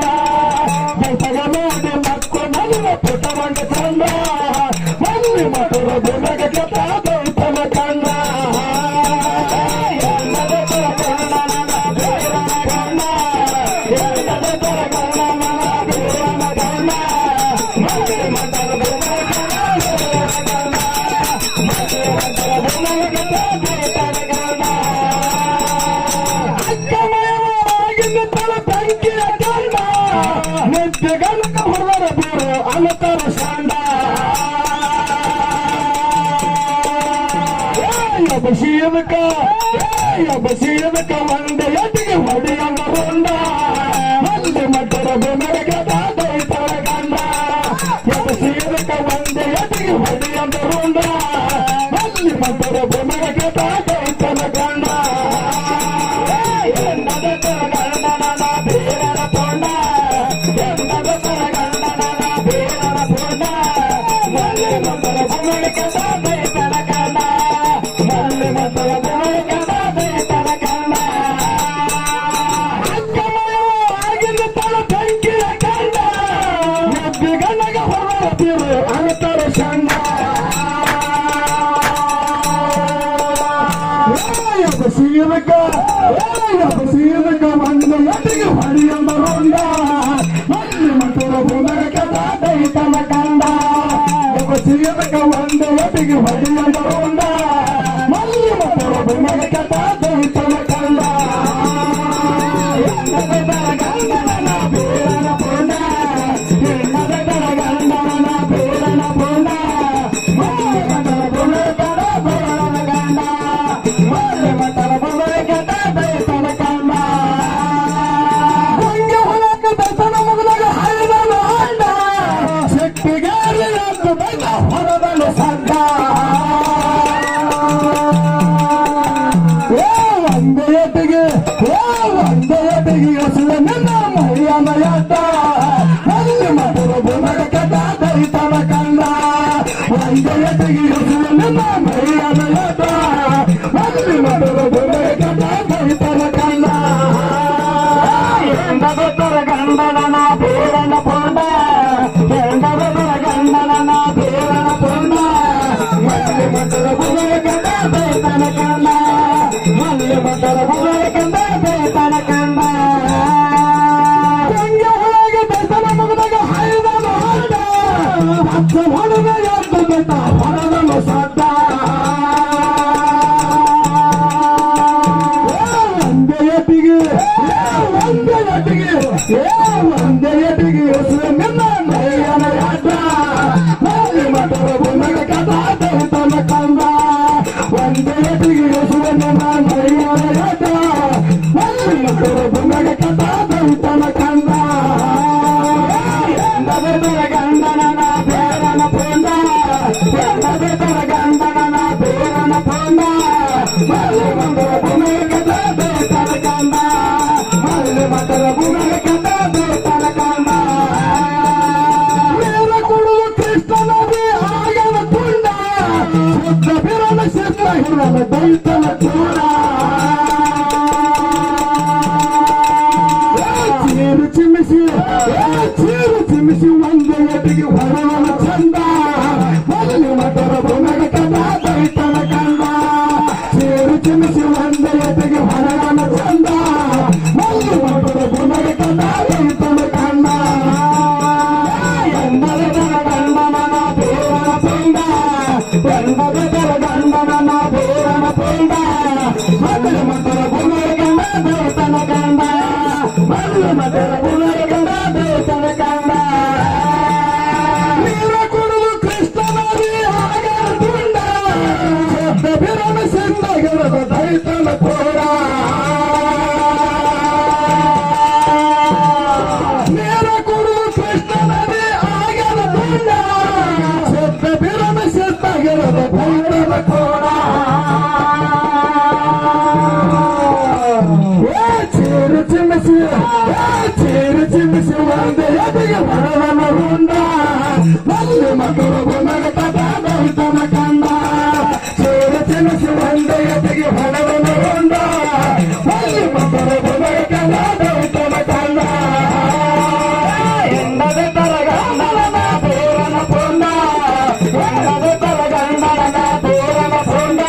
ಕೈತಗ ನೋಡಿ ಮಕ್ಕಳು ನಲವ ಪುಟವಾಗ ಚಂದ ಮಲ್ಲಿ ಮಕ್ಕಳ ಭೂಮಿಗೆ ದೈತನ ಕಂಡ ನಿತ್ಯಗಲಕ ಹೊರರ ಬೀರು ಅಲತರ ಸಾಂಡ ಬಸೀದಕ ಒಂದ ಎದಿಗೆ ಹೊಡೆಯಂಗ ರುಂಡ ಅಲ್ಲಿ ಮಕ್ಕಳ ಭೂಮಿಗೆ ದೈತನ ಕಂಡ ಬಸೀದಕ ಒಂದ ಎದಿಗೆ ಹೊಡೆಯಂಗ ರುಂಡ ಅಲ್ಲಿ ಮಕ್ಕಳ ಭೂಮಿಗೆ ದೈತನ ಕಂಡ ಹೆಣ್ಣದರ ಗಂಡನ ಬೇರನ ಪುಂಡ ಹೆಣ್ಣದರ ಗಂಡನ ಬೇರನ ಪುಂಡ ಮಲ್ಲಿ ಮಕ್ಕಳ ಭೂಮಿಗೆ ದೈತನ ಕಂಡ ಮಲ್ಲಿ ಮಕ್ಕಳ ಭೂಮಿಗೆ ದೈತನ ಕಂಡ ಸೀದಕ ಸೀದಕ ಒಂದು ಎಟ್ಟಿಗೆ ಹೊಡೆಯಂದ ರೋಂಡ ಮಲ್ಲಿ ಮಟರ ಬುನಕ ದೈತನ ಕಂಡ ಸೀದಕ ಒಂದು ಎಟ್ಟಿಗೆ ಹೊಡೆಯಂದ ರೋಂಡ ಮಲ್ಲಿ ಮಟರ ಬುನಕ ದೈತನ ಕಂಡ ಗಂಡನ ಬೇರನ ಪುಂಡ ಗಂಡನ ಬೇರನ ಪುಂಡ ಮಲ್ಲಿ ಮಟರ ಬುನಕ ಬೇರನ ಗಂಡ ಮಲ್ಲಿ ಮಟರ ಬುನಕ ದೈತನ ಕಂಡ ಹಂಗೆ ಹೊಲಕ ದೈತನ ಮುಗದಾಗ ಹರಿದನ ಅಂಡ ಸಿಟ್ಟಿಗಾರಿ ಅಂತ ಬೈದ ಹೊರದನು ಸದ್ದ ಒಂದೆಯಟಿಗೆ ಹೆಸರು ನಿನ್ನ ಮೈಯನ ಯಾಟ ಅಲ್ಲಿ ಮಟರ ಬುನಕ ದೈತನ ಕಂಡ ಒಂದೆಯಟಿಗೆ ಹೆಸರು ನಿನ್ನ ಮೈಯನ ಯಾಟ ಅಲ್ಲಿ ಮಟರ ಬುನಕ ದೈತನ ಕಂಡ ಎಂದರ ಗಂಡನ ಬೇರನ ಪುಂಡ ಎಂದರ ಗಂಡನ ಬೇರನ ಪುಂಡ ಮಲ್ಲಿ ಮಟರ ಬುನಕ ದೈತನ ಕಂಡ ಮಲ್ಲಿ ಮಟರ ಬುನಕ ದೈತನ ಕಂಡ ಗಂಗೆ ಒಳಗೆ ದೈತನ ಮುಗಿದಾಗ ಹೈದನು ಹಾಡ ಹಚ್ಚ ಹೊಡೆದ ಎದ್ದು ಬೆಟ್ಟ ಹೊರದನು ಸದ್ದ ಒಂದೆಯಟಿಗೆ ಹೆಸರು ನಿನ್ನ ಮೈಯನ ಯಾಟ ಮಲ್ಲಿ ಮಟರ ಬುನಕ ದೈತನ ಕಂದ ಒಂದೆಯಟಿಗೆ ಹೆಸರು ನಿನ್ನ ಮೈಯನ ಯಾಟ ಮಲ್ಲಿ ಮಟರ ಬುನಕ ದೈತನ ಕಂದ ಎಂದರ ಗಂಡನ ಬೇರನ ಪುಂಡ ಎಂದರ ಗಂಡನ ಬೇರನ ಪುಂಡ ಮಲ್ಲಿ ಮಟರ ಬುನಕ ದೈತನ ಕಂದ ಮಲ್ಲಿ ಮಟರ ಬುನಕ ದೈತನ ಕಂದ ಮೇಲ ಕೊಡುವ ಕೃಷ್ಣನದಿ ಆಗನ ತುಂಡ ಶುದ್ಧ ಬಿರನ ಸಿದ್ಧ ಹಿರನ ದೈತನ ಚೂಡ ಚೀರು ಚಿಮಿಸಿ ಒಂದೆಯಟಿಗೆ ಹೊರವನ ಚಂದ ಮಲ್ಲಿ ಮಟರ ಬುನಕ ದೈತನ ಕಂದ ಚೀರು ಚಿಮಿಸಿ ಒಂದೆಯಟಿಗೆ ಹೊರವನ ಚಂದ ಮಲ್ಲಿ ಮಟರ ಬುನಕ ದೈತನ ಕಂದ ಎಂದರ ಗಂಡನ ಬೇರನ ಪುಂಡ ಎಂದರ ಗಂಡನ ಬೇರನ ಪುಂಡ ಮಲ್ಲಿ ಮಟರ ಬುನಕ ದೈತನ ಕಂದ ಮಲ್ಲಿ ಮಟರ ಬುನಕ ದೈತನ ಕಂದ ನೀರ ಕೊಡುವ ಕೃಷ್ಣನದಿ ಆಗರ ತುಂಡ ಶುದ್ಧ ಬಿರನ ಸಿದ್ಧ ಗಿರದ ದೈತನ ಕೋಡ ನೀರ ಕೊಡುವ ಕೃಷ್ಣನದಿ ಆಗರ ತುಂಡ ಶುದ್ಧ ಬಿರನ ಸಿದ್ಧ ಗಿರದ ದೈತನ ಕೋಡ ಚೀರು ಚಿಮಿಸಿ ಒಂದೆಯಟಿಗೆ ಹೊರವನ ರುಂಡ ಮಲ್ಲಿ ಮಟರ ಬುನಕ ದೈತನ ಕಂದ ಚೀರು ಚಿಮಿಸಿ ಒಂದೆಯಟಿಗೆ ಹೊರವನ ರುಂಡ ಮಲ್ಲಿ ಮಟರ ಬುನಕ ದೈತನ ಕಂದ ಎಂದರ ಗಂಡನ ಬೇರನ ಪುಂಡ ಎಂದರ ಗಂಡನ ಬೇರನ ಪುಂಡ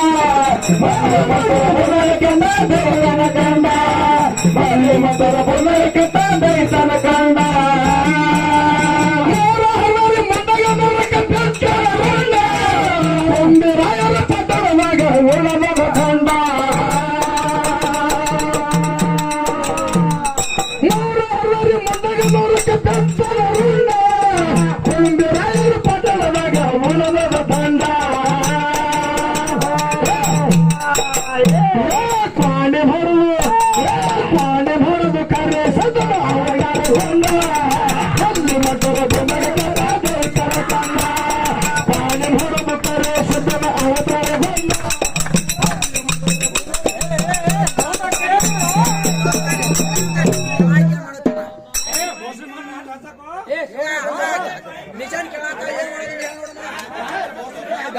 ಮಲ್ಲಿ ಮಟರ ಬುನಕ ದೈತನ ಕಂದ ಮಲ್ಲಿ ಮಟರ ಬುನಕ ದೈತನ ಕಂಡ ಹಲರಿ ಮಟಗ ನರಕ ಬೆಟ್ಟನ ರುಂಡ ಕೊಂಬಿರಾಯರ ಪಟ್ಟಣದಾಗ ಉಳದ ಕಂಡ ಹಲರಿ ಮಟಗ ನರಕ ಬೆಟ್ಟನ ರುಂಡ ಕೊಂಬಿರಾಯರ ಪಟ್ಟಣದಾಗ ಉಳದ ಕಂಡ ಕಾಣೆ ಹೊರದು ಕರೆ ಸದನ ಅವಗಾರ ಹೊಂಡ ಅಲ್ಲಿ ಮಟರ ಬುನಕ ದೈತನ ಕಂದ ಕಾಣೆ ಹೊರದು ಕರೆ ಸದನ ಅವತಾರ ಹೊಂಡ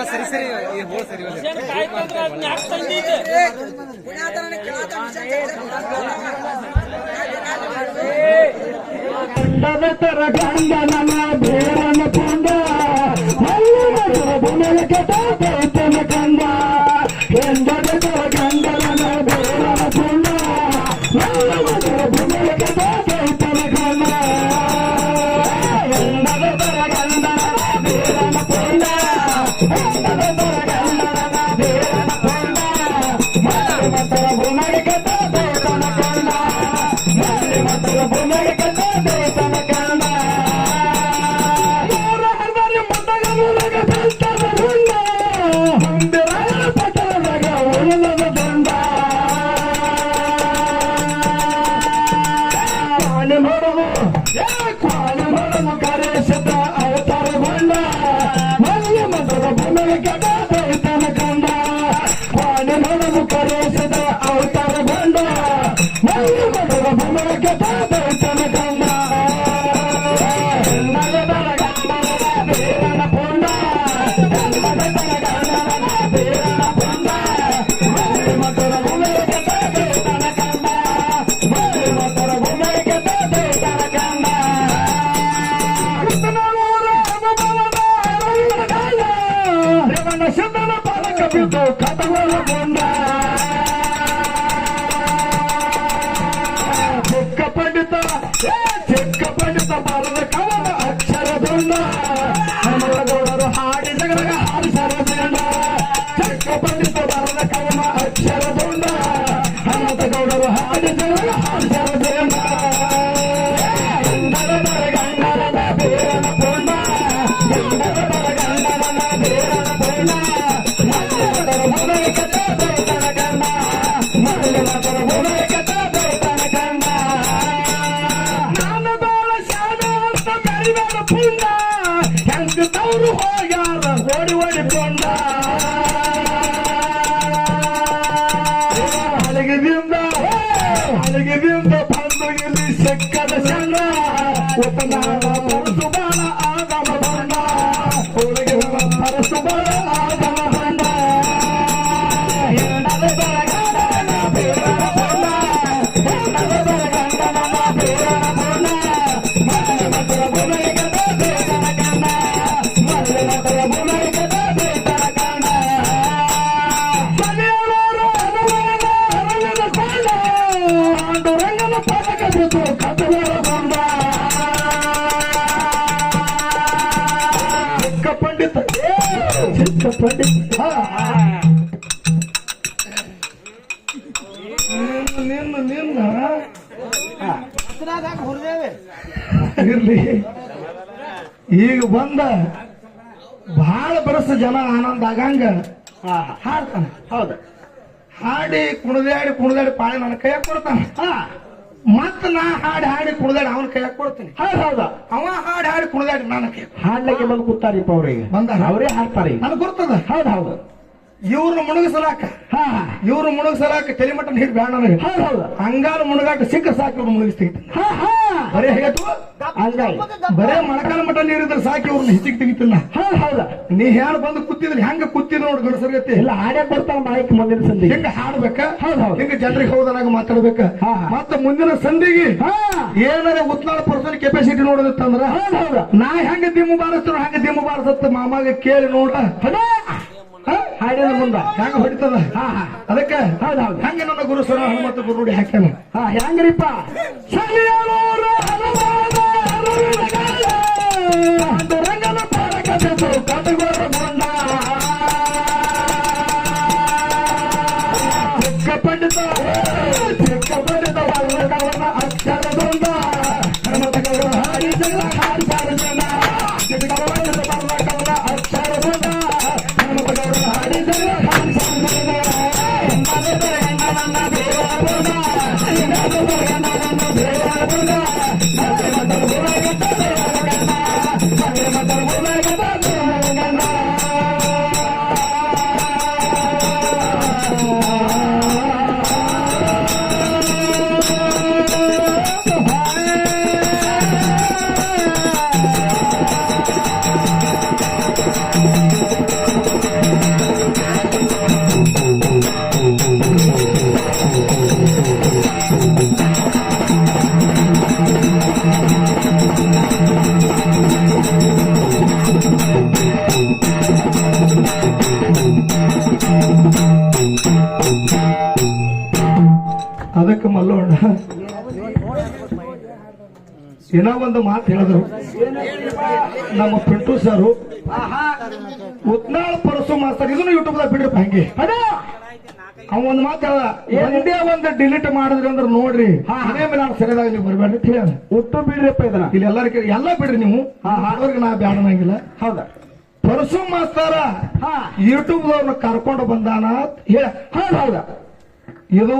ಸರಿ ಸರಿ ಹೋಲ್ ಸರಿ ಗಂಡನ ಗಂಡನ ಬೇರನ ಪುಂಡ ಮಲ್ಲಿ ಮಟರ ಬುನಕ ದೈತನ ಕಂದ ಎಂದರ ಗಂಡನ ಬೇರನ ಕ್ವಾಣ ಮಾಡಲು ಕರೆಸಿದ ಅವತಾರಗೊಂಡ ಮಲ್ಲ ಮದರ ಭೂಮಿಗೆ ಕೆಟ್ಟ ದೈತನ ಕಂಡ ಕ್ವಾಣ ಮಾಡಲು ಕರೆಸಿದ ಅವತಾರಗೊಂಡ ಮಲ್ಲ ಮದರ ಭೂಮಿಗೆ ಕೆಟ್ಟ ದೈತನ ಕಂಡ ನಗದರ ಗಂಡನ ಬೇರನ ಪುಂಡ ನಗದರ ಗಂಡನ ಬೇರನ ಪುಂಡ ಮಲ್ಲ ಮದರ ಭೂಮಿಗೆ ಕೆಟ್ಟ ದೈತನ ಕಂಡ ಮಲ್ಲ ಮದರ ಭೂಮಿಗೆ ಕೆಟ್ಟ ದೈತನ ಕಂಡ ಶಬ್ದನ ಪಾಲಕ ಬಿದ್ದು ಕಥವೊಳಗೊಂಡ ಚಿಕ್ಕ ಪಂಡಿತ ಬಾರದ ಕವನ ಅಕ್ಷರದೊಂಡ ಹನುಮಗೌಡರು ಹಾಡಿ ಜಗದಾಗ ಹಾರಿಸರದೊಂಡ ಚಿಕ್ಕ ಪಂಡಿತ ಬಾರದ ಕವನ ಅಕ್ಷರದೊಂಡ ಹನುಮಗೌಡರು ಹಾಡಿ ಜಗದಾಗ ಹಾರಿಸರದೊಂಡ ಗಂಡರದ ಬೇರನ ಪುಂಡ ಗಂಡರದ ಗಂಡನ ಬೇರನ ಪುಂಡ ಮಲ್ಲದರ ಭೂಮಿಗೆ ಕೆಟ್ಟ ದೈತನ ಕಂಡ ಮಲ್ಲದರ ಭೂಮಿಗೆ ಕೆಟ್ಟ ದೈತನ ಕಂಡ ನಾನು ಬಾಳ ಶಾಣ ಅಂತ ಮೆರಿಬೇಡ ಪುಂಡ ಹೆಂಗ ತವರು ಹೋಗ್ಯಾರ ಓಡಿ ಓಡಿಕೊಂಡ ಅಳಗಿದಿಂದ ಬಂದು ಇಲ್ಲಿ ಸಿಕ್ಕದ ಚಂದ ಉತ್ತನಾಡ ಪರಸು ಬಾಳ ಆಗಮ ಬಂದ ಹುಡುಗಿನ ಪರಸು ಬಾಳ ಆಗಮ ಬಂದ ಹೆಂಡದ ಗಂಡನ ಬೇರನ ಪುಂಡ ಹೆಂಡದ ಗಂಡನ ಬೇರನ ಪುಂಡ ಮಲ್ಲ ಮದರ ಭೂಮಿಗೆ ಕೆಟ್ಟ ದೈತನ ಕಂಡ ಮಲ್ಲ ಮದರ ಭೂಮಿಗೆ ಕೆಟ್ಟ ದೈತನ ಕಂಡ ಮನೆಯವರು ಹನುಮಾನ ಅರಣ್ಯದ ಕೊಂಡ ಪಾಂಡುರಂಗನ ಪದಕ ಬಿದ್ದು ಕಥವೊಳಗೊಂಡ ಚಿಕ್ಕ ಪಂಡಿತ ನಿನ್ನ ಇರ್ಲಿ ಈಗ ಬಂದ ಬಹಳ ಬರಸ ಜನ ಆನಂದ ಆಗಂಗ ಹಾಡ್ತಾನ. ಹೌದ, ಹಾಡಿ ಕುಣಿದಾಡಿ ಪಾಳಿ ನನ್ನ ಕೈಯಾಗ ಕೊಡ್ತಾನ. ಮತ್ತ ನಾ ಹಾಡಿ ಕುಣಿದಾಡಿ ಅವನ ಕೈಯಾಗ ಕೊಡ್ತೀನಿ. ಹೌದ, ಅವ ಹಾಡಿ ಕುಣಿದಾಡಿ ನನ್ನ ಕೈ ಹಾಡ್ಲಿಕ್ಕೆ ಬಂದು ಕೂತಾರಿಪ್ಪ ಅವ್ರಿಗೆ ಬಂದ ಅವರೇ ಹಾಡ್ತಾರೆ. ನನಗೆ ಗೊತ್ತದ. ಹೌದು ಇವ್ರನ್ನ ಮುಣಗಿಸಲಾಕ ತಲೆ ಮಟ್ಟನ ಹಿಡ್ ಬೇಡ ನನಗೆ. ಹೌದು, ಅಂಗಾಲ ಮುಣಗಾಟ ಸಿಕ್ಕ ಸಾಕಿ ಇವ್ರು ಮುಣಗಿಸ್ತೀವಿ. ಬರೇ ಹೇಗತ್ತು ಹಂಗಾಗಿ ಬರೇ ಮೊಳಕಾಲ ಮಟ್ಟ ನೀರಿದ್ರೆ ಸಾಕಿ ಇವ್ರನ್ನ ಹಿಚಿಗೆ ತೆಗಿತಿಲ್ಲ. ಹೌದ, ನೀ ಹೇಳ ಬಂದು ಕೂತಿದ್ರೆ ಹೆಂಗ ಕೂತಿದ್ ನೋಡಿ ಗಣಸರ್ಗತಿ ಇಲ್ಲ ಹಾಡೇ ಬರ್ತಾವ ಮಾಹಿತಿ ಮುಂದಿನ ಸಂಧಿ ಹಿಂಗ ಹಾಡ್ಬೇಕ. ಹಿಂಗ ಜನರಿಗೆ ಹೌದನಾಗ ಮಾತಾಡ್ಬೇಕ. ಮತ್ತ ಮುಂದಿನ ಸಂಧಿಗೆ ಏನಾರ ಉತ್ನಾಳ ಪರ್ಸನ್ ಕೆಪಾಸಿಟಿ ನೋಡೋದಿತ್ತಂದ್ರ ನಾ ಹೆಂಗ ದಿಮ್ಮು ಬಾರಿಸ್ತಾರ ಹಂಗ ದಿಮ್ಮು ಬಾರಿಸತ್ತ ಮಾಮಾಗ ಕೇಳಿ ನೋಡ ಹಾಡಿನ ಮುಂದ ಹೆಂಗ ಹೊಡಿತದ. ಅದಕ್ಕೆ ಹೆಂಗ ನನ್ನ ಗುರು ಸರ ಹನುಮಂತ ಗುರು ನೋಡಿ ಹಾಕ್ಯಾನ. ಹೆಂಗ್ರಿಪ್ಪ ರಂಗನ ಪಾಲಕ ಬಿದ್ದು ಕಥವೊಳಗೊಂಡ ಚಿಕ್ಕ ಪಂಡಿತ ಕವನ ಅಕ್ಷರದೊಂದ ಹನುಮಂತಗೌಡರು ಹಾಡಿ ಜಗಳ ಹಾಡಿಸಾರದೊಂದ ಚಿಕ್ಕ ಪಂಡಿತ ಕವನ ಅಕ್ಷರದೊಂದ ಹನುಮಂತಗೌಡರು ಹಾಡಿ ಜಗಳ ಹಾಡಿಸಾರದೊಂದ ಗಂಡನನ್ನ ಬೇರನ ಪುಂಡ ಗಂಡನನ್ನ ಬೇರನ ಪುಂಡ ಮಲ್ಲಮದರ ಭೂಮಿಗೆ ಕೆಟ್ಟ ದೈತನ ಕಂಡ ಮಲ್ಲಮದರ ಭೂಮಿಗೆ ಕೆಟ್ಟ ದೈತನ ಕಂಡ. ಅದಕ್ಕೆ ಮಲ್ಲೋಣ ಏನೋ ಒಂದು ಮಾತು ಹೇಳಿದ್ರು ನಮ್ಮ ಪಿಂಟು ಸರ್. ಉತ್ನಾಳ ಪರಸು ಮಾಸ್ತರ್ ಇದನ್ನು ಯೂಟ್ಯೂಬ್ ದಾಗ ಬಿಡ್ರಪ್ಪ ಹಂಗೆ. ಅವ ಒಂದ್ ಮಾತು ಹೇಳ ಒಂದೇ ಒಂದು ಡಿಲೀಟ್ ಮಾಡಿದ್ರಿ ಅಂದ್ರೆ ನೋಡ್ರಿ ಅದೇ ಮೇಲೆ ನಾನು ಸರಿಯಾದಾಗ ನೀವು ಬರ್ಬೇಡ್ರಿ ಅಂತ ಹೇಳ ಒಟ್ಟು ಬಿಡ್ರಿಪ್ಪ ಇದನ್ನ. ಇಲ್ಲಿ ಎಲ್ಲರಿಗೆ ಎಲ್ಲ ಬಿಡ್ರಿ ನೀವು. ಅವ್ರಿಗೆ ನಾ ಬ್ಯಾಡನಂಗಿಲ್ಲ. ಹೌದಾ, ಪರಸು ಮಾಸ್ತರ ಯೂಟ್ಯೂಬ್ ದವ್ರನ್ನ ಕರ್ಕೊಂಡು ಬಂದಾನ ಹೇಳ. ಹೌದಾ, ಇದು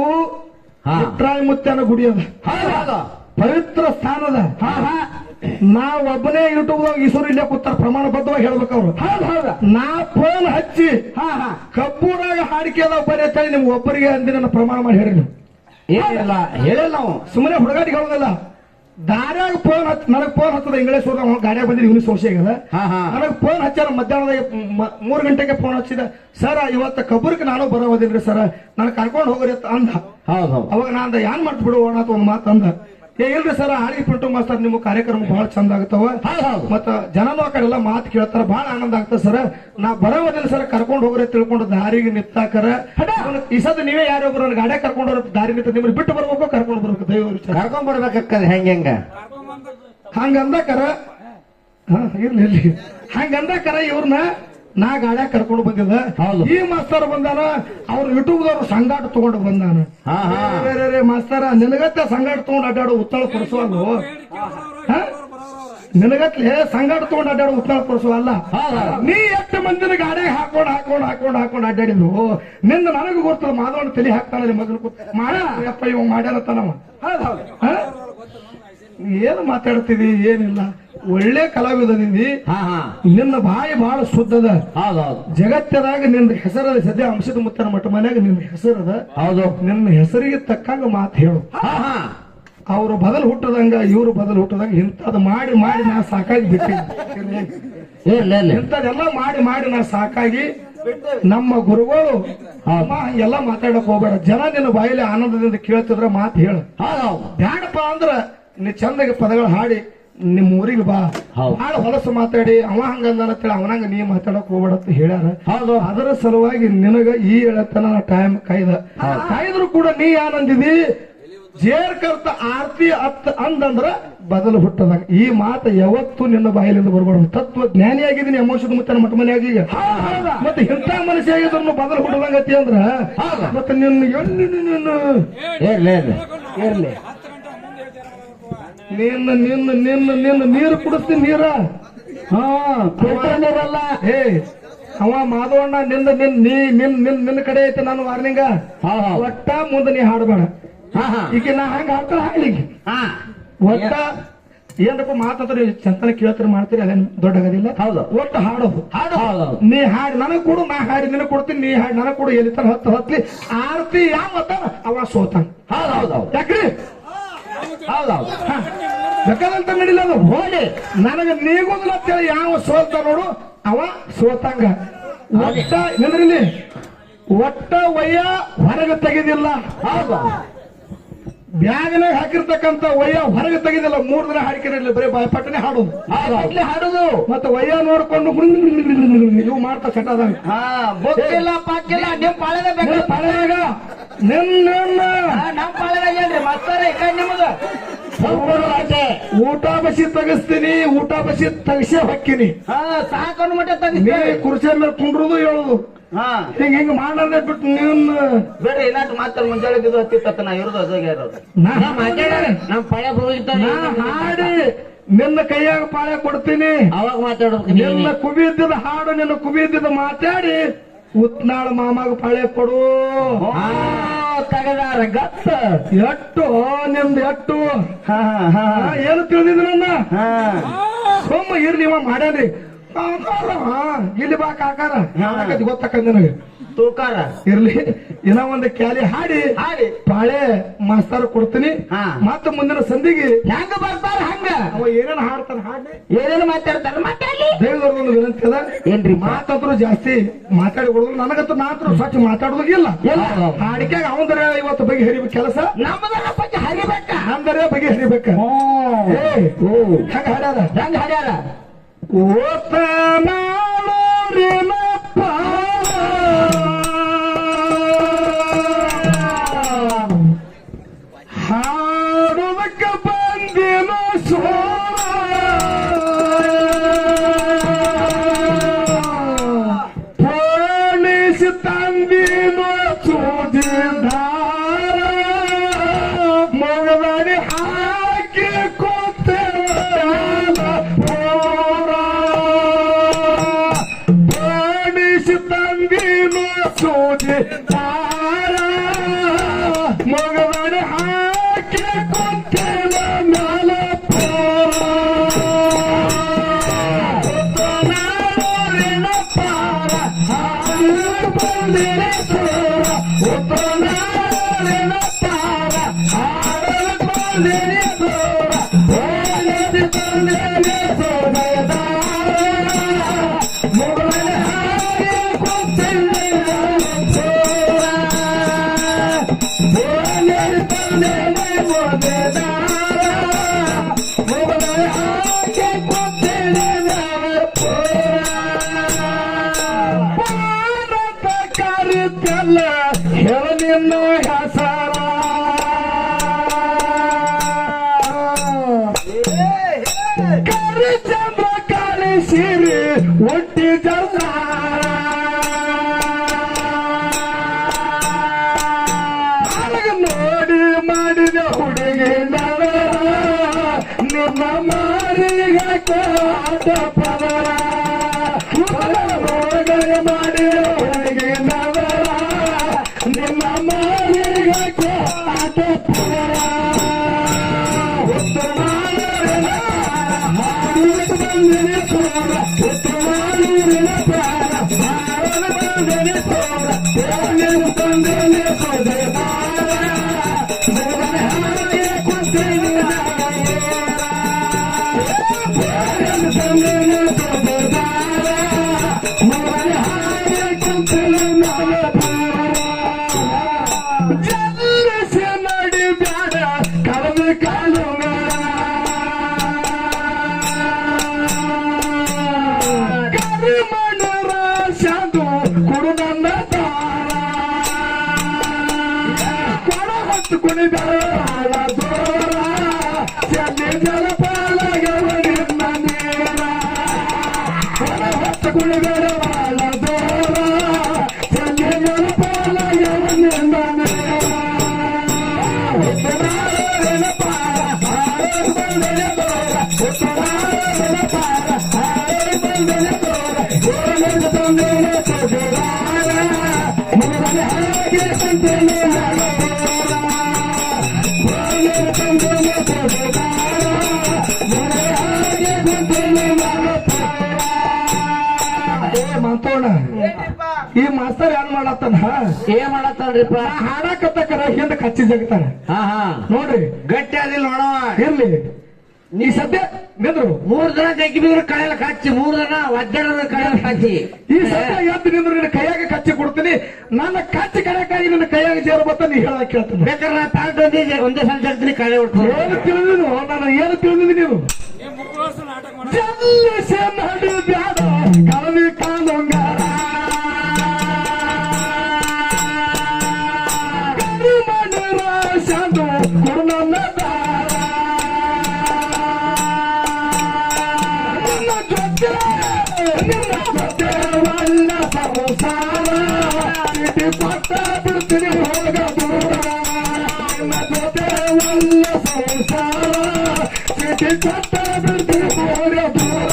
ಚಿತ್ರಾಯ ಮುತ್ಯನ ಗುಡಿ ಅದ. ಪವಿತ್ರ ಸ್ಥಾನದ ನಾ ಒಬ್ಬನೇ ಯೂಟ್ಯೂಬ್ ಈಶ್ವರ ಇಲ್ಲೇ ಕೂತಾರ ಪ್ರಮಾಣ ಬದ್ಧವಾಗಿ ಹೇಳ್ಬೇಕು ಅವ್ರು. ಹೌದಾ ನಾ ಫೋನ್ ಹಚ್ಚಿ ಕಬ್ಬೂರಾಗ ಹಾಡಿಕೆ ಅದಾವ ಬರೀ ಅಂತ ಹೇಳಿ ನಿಮ್ಗೆ ಒಬ್ಬರಿಗೆ ಅಂದಿ ನನ್ನ ಪ್ರಮಾಣ ಮಾಡಿ ಹೇಳಿ ನೀವು ಏನಿಲ್ಲ ಹೇಳಿಲ್ಲ ನಾವು ಸುಮ್ಮನೆ ಹುಡುಗಾಟಿಗೆ ಹೇಳೋದಲ್ಲ. ದಾರ್ಯಾಗ ಫೋನ್ ನನಗ್ ಫೋನ್ ಹಚ್ಚದ ಇಂಗ್ಲೇಶ್ ಗಾಡಿಯಾಗ ಬಂದಿದ್ದು ಇವನು ಸೋಸಿ ಆಗ್ಯದ. ನನಗ್ ಫೋನ್ ಹಚ್ಚಾರ ಮಧ್ಯಾಹ್ನದಾಗ 3 ಗಂಟೆಗೆ ಫೋನ್ ಹಚ್ಚಿದ. ಸರ್ ಇವತ್ತು ಕಬ್ಬೂರ್ಗೆ ನಾನು ಬರೋದಿಲ್ರಿ ಸರ್, ನಾನು ಕರ್ಕೊಂಡು ಹೋಗ್ರಿ ಅಂತ ಅಂದ. ಅವಾಗ ನಾ ಅಂದ ಏನ್ ಮಾಡ್ತು ಬಿಡು ಓಣ ಅಂತ ಒಂದ್ ಮಾತು ಅಂದ. ಇಲ್ರಿ ಸರ್ ಹಾಡಿಗೆ ಪಿಂಟು ಮಾಸ್ತರ್ ನಿಮ್ಮ ಕಾರ್ಯಕ್ರಮ ಬಹಳ ಚಂದ ಆಗ್ತಾವ, ಮತ್ತ ಜನನು ಆ ಕಡೆ ಎಲ್ಲ ಮಾತು ಕೇಳ್ತಾರ, ಬಹಳ ಆನಂದ ಆಗ್ತದ ಸರ್, ನಾ ಬರೋದಿಲ್ಲ ಸರ್ ಕರ್ಕೊಂಡು ಹೋಗ್ರಿ ತಿಳ್ಕೊಂಡು ದಾರಿಗೆ ನಿತ್ತಾಕರ ಈ ಸದ ನೀವೇ ಯಾರೊಬ್ರು ನನ್ನ ಗಾಡಿಯಾಗ ಕರ್ಕೊಂಡು ಹೋಗ್ರ ದಾರಿ ನಿಂತ ನಿಮ್ಗೆ ಬಿಟ್ಟು ಬರ್ಬೇಕು ಕರ್ಕೊಂಡು ಬರ್ಬೇಕು ದೈವ ಕರ್ಕೊಂಡ್ ಬರ್ಬೇಕಕ್ಕದ ಹೆಂಗ ಹಂಗಂದಕರ ಇರ್ಲಿ ಹಂಗಂದಕರ ಇವ್ರನ್ನ ನಾ ಗಾಡಿಯಾಗ ಕರ್ಕೊಂಡು ಬಂದಿದ್ದ. ಈ ಮಾಸ್ತರ್ ಬಂದಾನ ಅವ್ರ ಯೂಟ್ಯೂಬ್ ದವ್ರು ಸಂಗಾಟ ತಗೊಂಡು ಬಂದಾನ. ಮಾಸ್ತರ ನಿನಗತ್ತೆ ಸಂಗಾಟ ತಗೊಂಡು ಅಡ್ಡಾಡು ಉತ್ತಳ ಕೊಡಿಸುವಲ್ಲ, ನಿನಗತ್ಲೆ ಸಂಗಾಟ ತಗೊಂಡು ಅಡ್ಡಾಡು ಉತ್ತಳ ಕೊಡಿಸುವಲ್ಲ. ನೀ ಎಷ್ಟು ಮಂದಿನ ಗಾಡಿಗೆ ಹಾಕೊಂಡು ಅಡ್ಡಾಡಿದ್ರು ನಿನ್ನ ನನಗೂ ಗೊತ್ತದ ಮಾಧವನ ತಲೆ ಹಾಕ್ತಾನಲ್ಲಿ ಮೊದಲು ಮಾಡಪ್ಪ ಇವ ಮಾಡ್ಯಾನತ್ತನವ. ಏನು ಮಾತಾಡ್ತಿದಿ ಏನಿಲ್ಲ, ಒಳ್ಳೆ ಕಲಾವಿದನಿಂದಿ, ನಿನ್ನ ಬಾಯಿ ಬಹಳ ಶುದ್ಧದ, ಜಗತ್ತದಾಗ ನಿನ್ನ ಹೆಸರದ ಸದ್ಯ ಅಂಶದ ಮುತ್ತನ ಮಟ್ಟ ಮನ್ಯಾಗ ನಿನ್ನ ಹೆಸರದ, ನಿನ್ನ ಹೆಸರಿಗೆ ತಕ್ಕಂಗ ಮಾತು ಹೇಳು. ಅವ್ರು ಬದಲು ಹುಟ್ಟದಂಗ ಇವ್ರು ಬದಲು ಹುಟ್ಟದಂಗ ಇಂಥದ್ ಮಾಡಿ ನಾ ಸಾಕಾಗಿ ಬಿಟ್ಟಿದ್ದೆ. ಇಂಥದೆಲ್ಲ ಮಾಡಿ ನಾ ಸಾಕಾಗಿ ನಮ್ಮ ಗುರುಗಳು ಎಲ್ಲ ಮಾತಾಡಕ್ ಹೋಗ್ಬೇಡ, ಜನ ನಿನ್ನ ಬಾಯಿಲಿ ಆನಂದದಿಂದ ಕೇಳ್ತಿದ್ರ ಮಾತು ಹೇಳು. ಬ್ಯಾಡಪ್ಪ ಅಂದ್ರ ನೀ ಚಂದಗೆ ಪದಗಳು ಹಾಡಿ ನಿಮ್ ಊರಿಗೆ ಬಾ, ಬಹಳ ಹೊಲಸು ಮಾತಾಡಿ ಅವ ಹಂಗಂದತ್ತೇಳಿ ಅವನಂಗ ನೀ ಮಾತಾಡಕ್ ಹೋಗ್ಬೇಡ ಅಂತ ಹೇಳ್ಯಾರ. ಅದರ ಸಲುವಾಗಿ ನಿನಗ ಈ ಹೇಳತನ ಟೈಮ್ ಕಾಯ್ದ್ರು ಕೂಡ ನೀ ಆನಂದಿದಿ. ಜೇರ್ ಕರ್ತ ಆರ್ತಿ ಅಂದಂದ್ರ ಬದಲು ಹುಟ್ಟದಾಗ ಈ ಮಾತು ಯಾವತ್ತು ನಿನ್ನ ಬಾಯಿಲಿಂದ ಬರ್ಬಾರ್ದು. ತತ್ವ ಜ್ಞಾನಿ ಆಗಿದ್ದೀನಿ ಅಮೋಷದ ಮುತ್ತನ ಮಠ ಮನೆ ಆಗಿ ಮತ್ತೆ ಇಂಥ ಮನುಷ್ಯ ಆಗಿದ್ರು ಬದಲು ಹುಟ್ಟದಂಗತಿ ಅಂದ್ರ ಮತ್ತೆ ನಿನ್ನ ನೀರು ಕುಡಿಸ್ತೀನಿ ನೀರ ನೀರಲ್ಲ. ಅವ ಮಾಧವಣ್ಣ ನಿನ್ನ ಕಡೆ ಐತೆ ನಾನು ವಾರ್ನಿಂಗ ಒಟ್ಟ ಮುಂದೆ ನೀ ಹಾಡಬೇಡ. ಈಗ ನಾ ಹಂಗ ಹಾಡ್ತಾರ ಹಾಡ್ಲಿಕ್ಕೆ ಒಟ್ಟ ಏನಪ್ಪ ಮಾತಾಡ್ರಿ ಚಂತನ ಕೇಳ್ತಾರೆ ಮಾಡ್ತೀರಿ ಅದೇನ್ ದೊಡ್ಡ ಆಗದಿಲ್ಲ. ಒಟ್ಟು ಹಾಡೋದು ನೀ ಹಾಡಿ ನನಗ್ ಕೊಡು, ನಾ ಹಾಡಿ ನಿನಗ್ ಕೊಡ್ತೀನಿ, ನೀ ಹಾಡಿ ನನಗ್ ಕೊಡು, ಎಲ್ಲಿತಾನ ಹತ್ಲಿ ಆರ್ತಿ ಯಾವ ಅವ ಸೋತಾನ. ಯಾಕ್ರಿ ಬೇಕಾದಂತ ನಡಿಲ್ಲ ಅದು ಹೋಗಿ ನನಗ ನೀಗೋದಿಲ್ಲ ಅಂತೇಳಿ ಯಾವ ಸೋಲ್ತ ನೋಡು ಅವ ಸೋತಂಗ. ಒಟ್ಟ ನಿಂದ್ರಿಲಿ ಒಟ್ಟ ವಯ್ಯ ಹೊರಗೆ ತೆಗೆದಿಲ್ಲ. ಬ್ಯಾಗ್ನಾಗ ಹಾಕಿರ್ತಕ್ಕಂತ ವಯ್ಯ ಹೊರಗೆ ತೆಗೆದಿಲ್ಲ. 3 ದಿನ ಹಾಡಿಕೆ ಬರೀ ಬಾಯ್ಪಾಟನೆ ಹಾಡುದು ಮತ್ತೆ ವಯ್ಯ ನೋಡ್ಕೊಂಡು ಇವು ಮಾಡ್ತಾ ಚಟಾದಾಗ ಪಾಳ್ಯಾಗ ಊಟ ಬಸಿ ತೆಗಿಸ್ತೀನಿ, ಊಟ ಬಸಿ ತೆಗಿಸೇ ಹೊಕ್ಕಿನಿ. ಸಾಕೊಂಡು ಮಟ್ಟ ಕುರ್ಚಿ ಮೇಲೆ ಕುಂಡ್ರುದು ಹೇಳುದು ಹಿಂಗ ಮಾಡೋದೇ ಬಿಟ್ಟು ನೀನ್ ಬೇಡ ಏನಾದ್ರು ಮಾತಾಡ ಮುಂಜಾನೆ ಹತ್ತಿತ್ತ ನಾ ಇರೋದು ಅದಾಗಿರೋದು ನಮ್ ಪಾಳ್ಯ ಹಾಡಿ ನಿನ್ನ ಕೈಯಾಗ ಪಾಳ್ಯ ಕೊಡ್ತೀನಿ. ಅವಾಗ ಮಾತಾಡ್ಬೇಕು. ನಿನ್ನ ಕುಬಿ ಇದ್ದಿದ್ದ ಹಾಡು ನಿನ್ನ ಕುಬಿ ಇದ್ದಿದ್ದ ಮಾತಾಡಿ ಉತ್ನಾಳ ಮಾಮಾಗ ಪಾಳ್ಯ ಕೊಡು. ತಗದಾರ ಗತ್ತ ಎಟ್ಟು ನಿಮ್ದು ಎಟ್ಟು ಏನು ತಿಳಿದಿದ್ರು ನನ್ನ ಸೊಮ್ಮ ಇರ್ಲಿ ಇವ ಮಾಡ್ಯಾನ್ರಿ ಇಲ್ಲಿ ಬಾ ಕಾಕಾರ ಗೊತ್ತಕ್ಕ ನಿನಗೆ ತೂಕಾರ ಇರ್ಲಿ ಇನ್ನ ಒಂದು ಕ್ಯಾಲಿ ಹಾಡಿ ಪಾಳೆ ಮಾಸ್ತಾರ ಕೊಡ್ತೀನಿ. ಮತ್ತ ಮುಂದಿನ ಸಂಧಿಗೆ ಹೆಂಗ ಬರ್ತಾರ ಹಂಗ ಅವ ಏನೇನು ಹಾಡ್ತಾರ ಹಾಡಿ ಏನೇನು ಮಾತಾಡ್ತಾರ ಮಾತಾಡ್ಲಿ. ದೇವದವ್ರದೊಂದು ವಿನಂತಿ ಅದ ಏನ್ರಿ ಮಾತಾದ್ರು ಜಾಸ್ತಿ ಮಾತಾಡಿ ಕೊಡುದು ನನಗಂತೂ ಮಾತ್ರ ಸ್ವಚ್ಛ ಮಾತಾಡೋದಿಲ್ಲ. ಹಾಡಿಕೆಗ ಅವಂದರೆ ಇವತ್ತು ಬಗೆ ಹರಿಬೇಕು ಕೆಲಸ ನಮ್ಮದರ ಬಗ್ಗೆ ಹರಿಬೇಕ ಅಂದರೆ ಬಗೆ ಹರಿಬೇಕ. ಹಂಗ ಹಾಡ್ಯಾರ ಓತ ನಾಳೂರಿನಪ್ಪ ಹಾಡುದಕ್ಕೆ ಬಂದಿನ ಪೋಣಿಸಿ ತಂದಿನ ಸೂಜಿದಾರ ಮೊಗದಡಿ ಹಾಕಿ ಸೂಜಿದಾರ ಮೊಗದಡಿ ಹಾಕಿ ಕುಂತೇವ ಹೇಳನಿನ್ನ ಹೆಸರ ಕರಿ ಚಂದ್ರ ಕಾಳಿ ಸಿರಿ ಒಟ್ಟಿ ಜನ ನೋಡಿ ಮಾಡಿದ ಹುಡುಗಿ ನಿಮ್ಮ ಮಾರಿಗ ಕಾಟ ಪದರ ಮಾಡಿದ ಹುಡುಗಿ ನಿಮ್ಮ ಮಾರಿಗ ಕಾಟ ಪದರ ನಡಿ ಬ್ಯಾಡ ಕಳವಿ ಕಾಲು ಕರಿಮಣ್ಣರ ಶಾಂತು ಕೊಡು ನನ್ನ ತಾರ ಕೊಡ ಹೊತ್ತು ಕುಣಿದಾರ ದೂರ ಚಲ್ಲಿ ಜಲಪಾಲಗವ ನಿನ್ನ ನೀರ ಕೊಡ ಹೊತ್ತು ಕುಣಿದಾರ ದೂರ ಚಲ್ಲಿ ಜಲಪಾಲಗವ ನಿನ್ನ ನೀರ ಮಾತೋಣ ಈ ಮಾಸ್ತರ್ ಏನ್ ಮಾಡತ್ತಾನ ಏನ್ ಮಾಡತ್ತಾನ್ರಿಪ್ಪ ಹಾಡಕತ್ತಕರ ಹಿಂದ ಕಚ್ಚಿ ಜಗತಾನ ಹಾ ಹಾ ನೋಡ್ರಿ ಗಟ್ಟಿ ಅದಿಲ್ಲ ನೋಡವ ಇರ್ಲಿ ನೀ ಸದ್ಯ ನಿಂದ್ರು 3 ದಿನ ಜಗ್ಗಿ ಬಿದ್ರು ಕಳೆಯಲ್ಲ ಕಚ್ಚಿ 3 ದಿನ ಒದ್ದಾಡಿದ್ರೆ ಕಳೆಯಲ್ಲ ಕಚ್ಚಿ ಈ ಸದ್ಯ ಎದ್ದು ನಿಂದ್ರು ನಿನ್ನ ಕೈಯಾಗ ಕಚ್ಚಿ ಕೊಡ್ತೀನಿ ನನ್ನ ಕಚ್ಚಿ ಕರೆಯಕ್ಕಾಗಿ ನಿನ್ನ ಕೈಯಾಗ ಜೇರು ಬತ್ತ ನೀ ಹೇಳಕ್ ಕೇಳ್ತೀನಿ ಬೇಕಾದ್ರೆ ನಾ ಪ್ಯಾಂಟ್ ಒಂದೇ ಸಲ ಜಗ್ತೀನಿ ಕಳೆ ಹೊಡ್ತೀನಿ ಏನು ತಿಳಿದಿನು ನಾನು ಏನು ತಿಳಿದಿನಿ ನೀನು ಈ ಮುಖವಾಸ ನಾಟಕ ಮಾಡ ಜಲ್ಲಿಸ ನಡು ಬ್ಯಾಡ ಕಳವಿ ಕಾಲುಂಗಾರ ಕರಿಮಣ್ಣರ ಶಾಂತು ಕೊಡು ನನ್ನ ದಾರ ನಿನ್ನ ಜೊತೆ ಒಳ್ಳ ಸಂಸಾರ ಸಿಟಿ ಪಟ್ಟ ಬಿಡ್ತೀನಿ ಹೋಗ ದೂರ ನಿನ್ನ ಜೊತೆ ಒಳ್ಳ ಸಂಸಾರ ಸಿಟಿ ಪಟ್ಟ ಬಿಡ್ತೀನಿ ಹೋಗ ದೂರ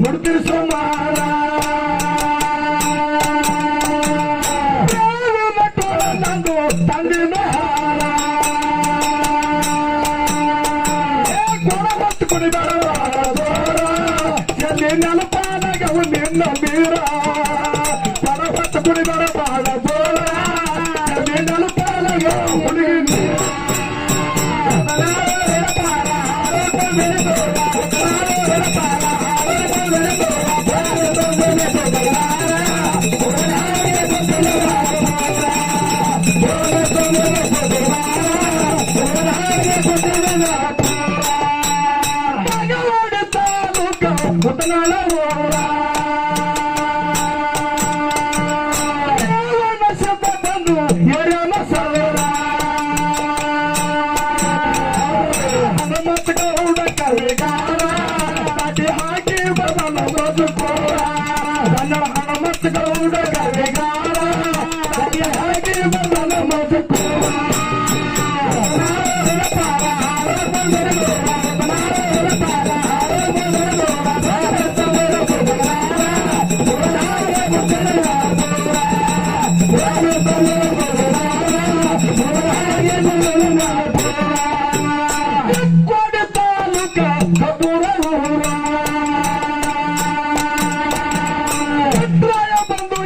ನುಡ್ತಿರು ಸೋಮಾರ ನಂದ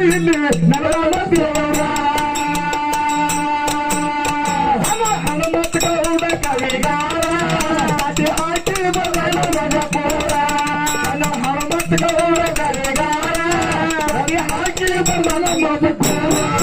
ಇಲ್ಲಿ ನಗರ ದೇವರ ಹನುಮಂತ ಗೌಡ ಕವಿಗಾರ ಅತಿ ಹಾಕಿ ಬರಲ ಮಜಪೂರ ಹನುಮಂತ ಗೌಡ ಕವಿಗಾರ ಅತಿ ಹಾಕಿ ಬರಲ ಮಜಪೂರ